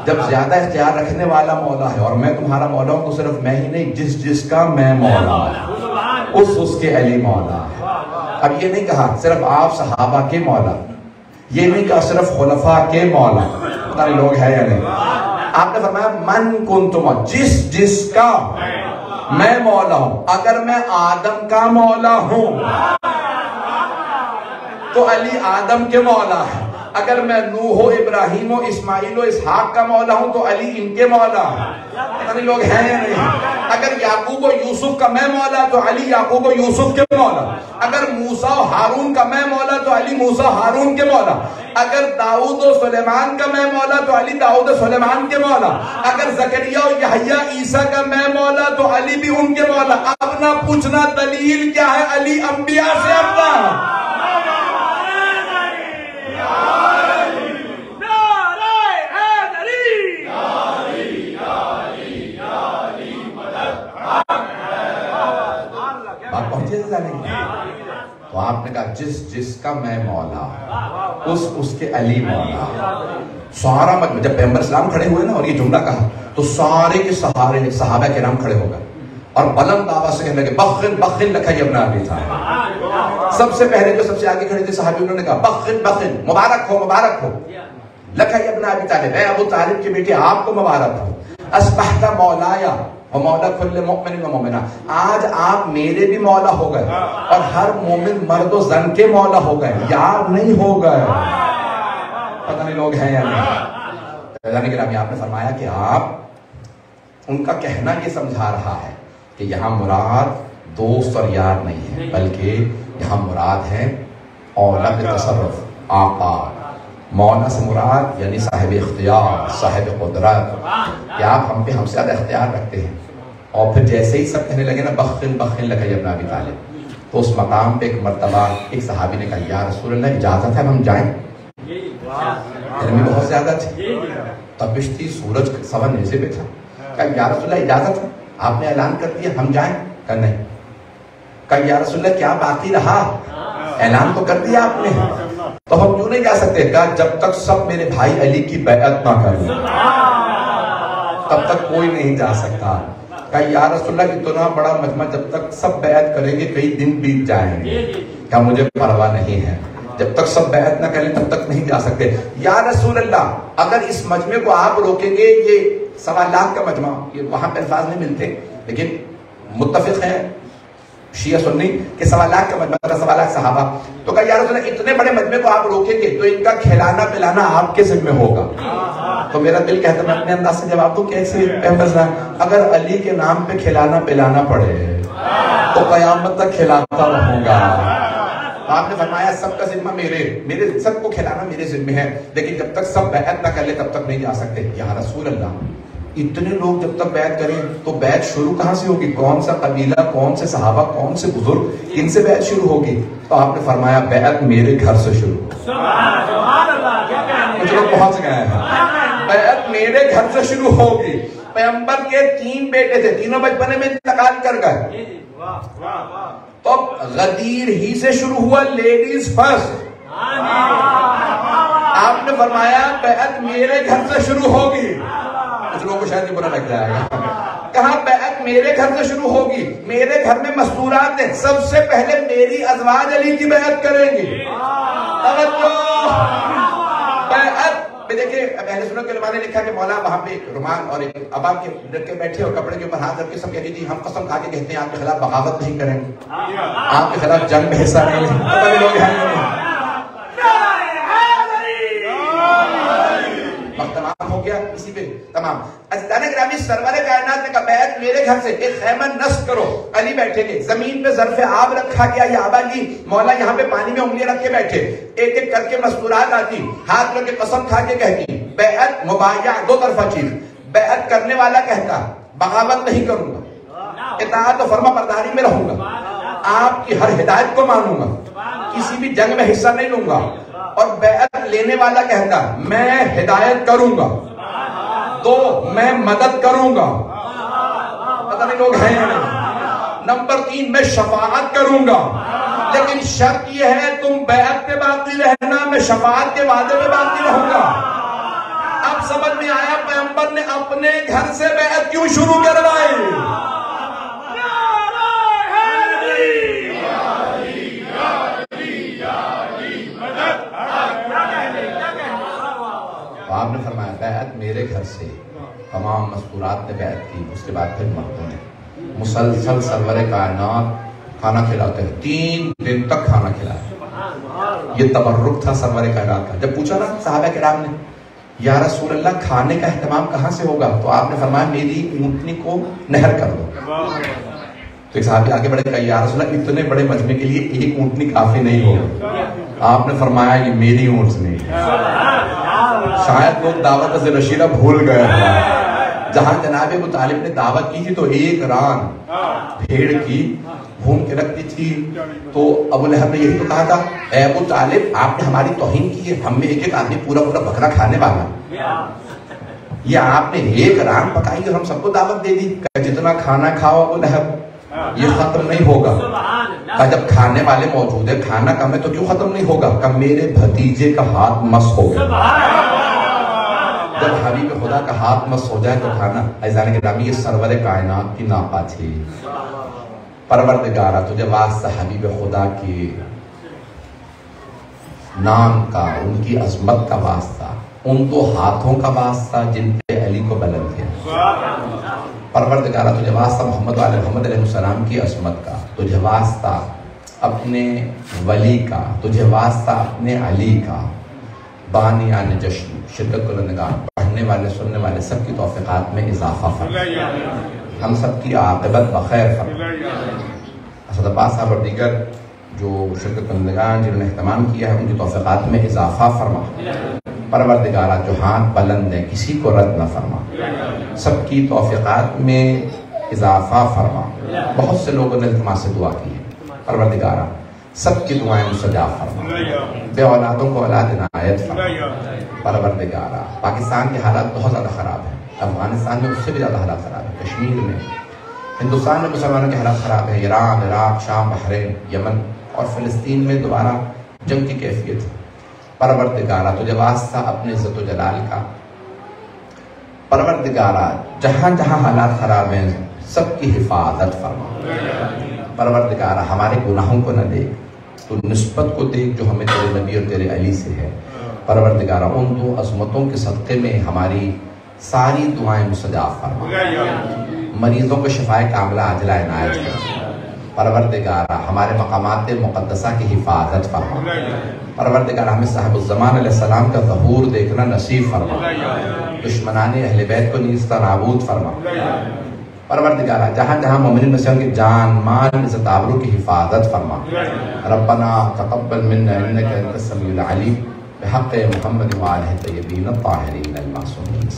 جب زیادہ اختیار رکھنے والا مولا ہے، اور میں تمہارا مولا ہوں، تو صرف میں ہی نہیں، جس کا میں مولا اس کے علی مولا ہے۔ اب یہ نہیں کہا صرف آپ صحابہ کے مولا، یہ نہیں کہا صرف خلفاء کے مولا، پتہ نہیں لوگ ہے یا نہیں، آپ نے فرمایا من کنتم، جس کا میں مولا ہوں۔ اگر میں آدم کا مولا ہوں تو علی آدم کے مولا ہے، اگر میں نوح و ابراہیم و اسماعیل و اسحاق کا مولا ہوں تو علی ان کے مولا ہے، پتہ نہیں لوگ ہیں یا نہیں۔ اگر یعقوب و یوسف کا میں مولا تو علی یعقوب و یوسف کے مولا، اگر موسیٰ و ہارون کا میں مولا تو علی موسیٰ ہارون کے مولا، اگر داؤد و سلیمان کا میں مولا تو علی داؤد و سلیمان کے مولا، اگر زکریا و یحییٰ عیسیٰ کا میں مولا تو علی بھی ان کے مولا۔ اب نہ پوچھنا دلیل کیا ہے، علی انبیاء سے افضل۔ بات پہنچے سے جانے گی، تو آپ نے کہا جس کا میں مولا، اس کے علی مولا۔ سارا مجمع، جب پیغمبر اسلام کھڑے ہوئے نا اور یہ جملہ کہا تو سارے کے سہارے صحابہ کرام کھڑے ہو گئے اور بلند آواز سے کہنے لگے بخن بخن لکھا ابن ابی طالب۔ سب سے پہلے جو سب سے آگے کھڑے تھے صحابی، انہوں نے کہا بخن بخن، مبارک ہو مبارک ہو، لکھا ابن ابی طالب، اے ابو طالب کے بیٹے آپ کو مبارک ہو، اصبحت مولایا ومولا کل مؤمن و مومنہ، آج آپ میرے بھی مولا ہو گئے اور ہر مومن مرد و زن کے مولا ہو گئے، یار نہیں ہو گئے۔ پتہ نہیں لوگ ہیں یا نہیں۔ یعنی کہ آپ نے فرمایا کہ آپ ان کا کہنا یہ سمجھا رہا ہے کہ یہاں مراد دوست اور یار نہیں ہے، بلکہ یہاں مراد ہے اولا تصرف، آقا۔ مولا سے مراد یعنی صاحب اختیار، صاحب قدرت، کہ آپ ہم پہ ہم سے زیادہ اختیار رکھتے ہیں۔ اور پھر جیسے ہی سب کہنے لگے نا بخن بخن لکھا ابن ابی طالب، تو اس مقام پہ ایک مرتبہ ایک صحابی نے کہا یا رسول اللہ اجازت ہے ہم جائیں؟ گرمی بہت زیادہ تھی، تپش تھی، سورج سوا نیزے پہ تھا، کہا یا رسول اللہ اجازت ہے؟ آپ نے اعلان کر دیا ہم جائیں؟ کہا نہیں۔ کہا یا رسول اللہ کیا باقی رہا، اعلان تو کر دیا آپ نے، تو ہم کیوں نہیں جا سکتے؟ کہا جب تک سب میرے بھائی علی کی بیعت نہ کریں۔ تب تک کوئی نہیں جا سکتا. کہا یا رسول اللہ اتنا بڑا مجمع جب تک سب بیعت کریں گے کئی دن بیت جائیں گے. کیا مجھے پرواہ نہیں ہے, جب تک سب بیعت نہ کریں تب تک نہیں جا سکتے. یا رسول اللہ اگر اس مجمع کو آپ روکیں گے, یہ 1.25 لاکھ کا مجمع, یہ وہاں پہ الفاظ نہیں ملتے لیکن متفق ہے شیعہ سنی کہ 1.25 لاکھ کا مجمع تھا, 1.25 لاکھ صحابہ. تو کہا یا رسول اللہ اتنے بڑے مجمع کو آپ روکیں گے تو ان کا کھلانا پلانا آپ کے ذمہ ہوگا. تو میرا دل کہتا ہے میں اپنے انداز سے جواب دوں کیسے اگر علی کے نام پہ کھلانا پلانا پڑے تو قیامت تک کھلاتا رہوں گا. آپ نے فرمایا سب کا ذمہ میرے سب کو کھلانا میرے ذمہ ہے, لیکن جب تک سب بیعت نہ کر لے تب تک نہیں جا سکتے. یا رسول اللہ اتنے لوگ جب تک بیعت کریں تو بیعت شروع کہاں سے ہوگی؟ کون سا قبیلہ, کون سے صحابہ, کون سے بزرگ, ان سے بیعت شروع ہوگی؟ تو آپ نے فرمایا بیعت میرے گھر سے شروع. کچھ لوگ پہنچ گئے ہیں. بیعت میرے گھر سے شروع ہوگی. پیغمبر کے 3 بیٹے تھے, تینوں بچپنے میں انتقال کر گئے. تو غدیر ہی سے شروع ہوا, لیڈیز فرسٹ. آپ نے فرمایا بیعت میرے گھر سے شروع ہوگی. کچھ لوگوں کو شاید یہ برا لگ جائے گا. کہاں بیعت میرے گھر سے شروع ہوگی. میرے گھر میں مستورات ہیں, سب سے پہلے میری ازواج علی کی بیعت کریں گی. بیعت دیکھیں اہل سنت کے علماء نے لکھا کہ مولا وہاں پہ رومال اور ایک ابا کے رکھ کے بیٹھے اور کپڑے کے اوپر ہاتھ رکھ کے سب کہتی تھی ہم قسم کھا کے کہتے ہیں آپ کے خلاف بغاوت نہیں کریں گے, آپ کے خلاف جنگ میں حصہ نہیں لیں گے. تمام ہو گیا اسی پہ تمام. عزیزان گرامی سرور کائنات نے کہا بیعت میرے گھر سے, ایک خیمہ نصب کرو. علی بیٹھے گے, زمین پہ ظرف آب رکھا گیا, یا آبا علی مولا یہاں پہ پانی میں انگلیاں رکھ کے بیٹھے, ایک ایک کر کے مستورات آتی, ہاتھ رکھ کے قسم کھا کے کہتی بیعت مبایع, 2 طرفہ چیز. بیعت کرنے والا کہتا بغاوت نہیں کروں گا, اطاعت و فرما برداری میں رہوں گا, آپ کی ہر ہدایت کو مانوں گا, کسی بھی جنگ میں حصہ نہیں لوں گا. اور بیعت لینے والا کہتا میں ہدایت کروں گا, 2 میں مدد کروں گا. پتہ نہیں لوگ ہیں یا نہیں. نمبر 3 میں شفاعت کروں گا, لیکن شرط یہ ہے تم بیعت پہ باقی رہنا, میں شفاعت کے وعدے پہ باقی رہوں گا. اب سمجھ میں آیا پیغمبر نے اپنے گھر سے بیعت کیوں شروع کروائی. آپ نے فرمایا بیعت میرے گھر سے. تمام مذکورات نے بیعت کی. اس کے بعد پھر مردوں نے مسلسل سرور کائنات کھانا کھلاتے ہیں, 3 دن تک کھانا کھلایا. یہ تبرک تھا سرور کائنات کا. جب پوچھا نا صحابہ کرام نے یا رسول اللہ کھانے کا اہتمام کہاں سے ہوگا, تو آپ نے فرمایا میری اونٹنی کو نہر کر دو. تو ایک صحابی آگے بڑھے, کہا یا رسول اللہ اتنے بڑے مجمع کے لیے ایک اونٹنی کافی نہیں ہوگا. آپ نے فرمایا یہ میری اونٹنی. شاید لوگ دعوت سے رشیدہ بھول گئے تھا. جہاں جناب ابو طالب نے دعوت کی تھی تو 1 ران بھیڑ کی بھون کے رکھتی تھی. تو ابو لہب نے یہی تو کہا تھا اے ابو طالب آپ نے ہماری توہین کی ہے, ہم میں ایک آدمی پورا بکرا کھانے والا, یہ آپ نے 1 ران پکائی اور ہم سب کو دعوت دے دی. کہ جتنا کھانا کھاؤ ابو لہب یہ ختم نہیں ہوگا. کہ جب کھانے والے موجود ہیں کھانا کم ہے تو کیوں ختم نہیں ہوگا. کہ میرے بھتیجے کا ہاتھ مس ہو گیا. جب حبیب خدا کا ہاتھ مس ہو جائے تو کھانا. عزیزان گرامی یہ سرور کائنات کی ناپا تھی. پروردگارہ تجھے واسطہ حبیب خدا کے نام کا, ان کی عظمت کا واسطہ, ان 2 ہاتھوں کا واسطہ جن پہ علی کو بلند کیا. پروردگارہ تجھے واسطہ محمد و محمد علیہ السلام کی عظمت کا, تجھے واسطہ اپنے ولی کا, تجھے واسطہ اپنے علی کا. بانیان جشن شرکت کنندگان پڑھنے والے سننے والے سب کی توفیقات میں اضافہ فرما, ہم سب کی عاقبت بخیر فرما. اسد عباس صاحب اور دیگر جو شرکت کنندگان جنہوں نے اہتمام کیا ہے ان کی توفیقات میں اضافہ فرما. پروردگارہ جو ہاتھ بلند ہیں کسی کو رد نہ فرما, سب کی توفیقات میں اضافہ فرما. بہت سے لوگوں نے التماس سے دعا کی ہے, پروردگارہ سب کی دعائیں مستجاب فرما, بے اولادوں کو اولاد عنایت فرما. پروردگارہ پاکستان کے حالات بہت زیادہ خراب ہیں, افغانستان میں اس سے بھی زیادہ حالات خراب ہیں, کشمیر میں, ہندوستان میں مسلمانوں کے حالات خراب ہیں, ایران, عراق, شام, بحرین, یمن اور فلسطین میں دوبارہ جنگ کی کیفیت ہے. پروردگارہ تجھے واسطہ اپنے عزت و جلال کا پروردگارہ جہاں جہاں حالات خراب ہیں سب کی حفاظت فرما، پروردگارہ ہمارے گناہوں کو نہ دیکھ، تو نسبت کو دیکھ جو ہمیں تیرے نبی اور تیرے علی سے ہے۔ پروردگارہ ان دو عظمتوں کے صدقے میں ہماری ساری دعائیں مستجاب فرما، مریضوں کو شفائے کاملہ عاجلہ عنایت کر، پروردگارہ ہمارے مقامات مقدسہ کی حفاظت فرما، پروردگارہ ہمیں صاحب الزمان علیہ السلام کا ظہور دیکھنا نصیب فرما، دشمنان اہل بیت کو نیستہ نابود فرما، پروردگارہ جہاں جہاں مومنین مسلمان کی جان مال عزت آبرو کی حفاظت فرما۔ ربنا تقبل منا انك انت السميع العليم بحق محمد وآلہ الطیبین الطاہرین المعصومین۔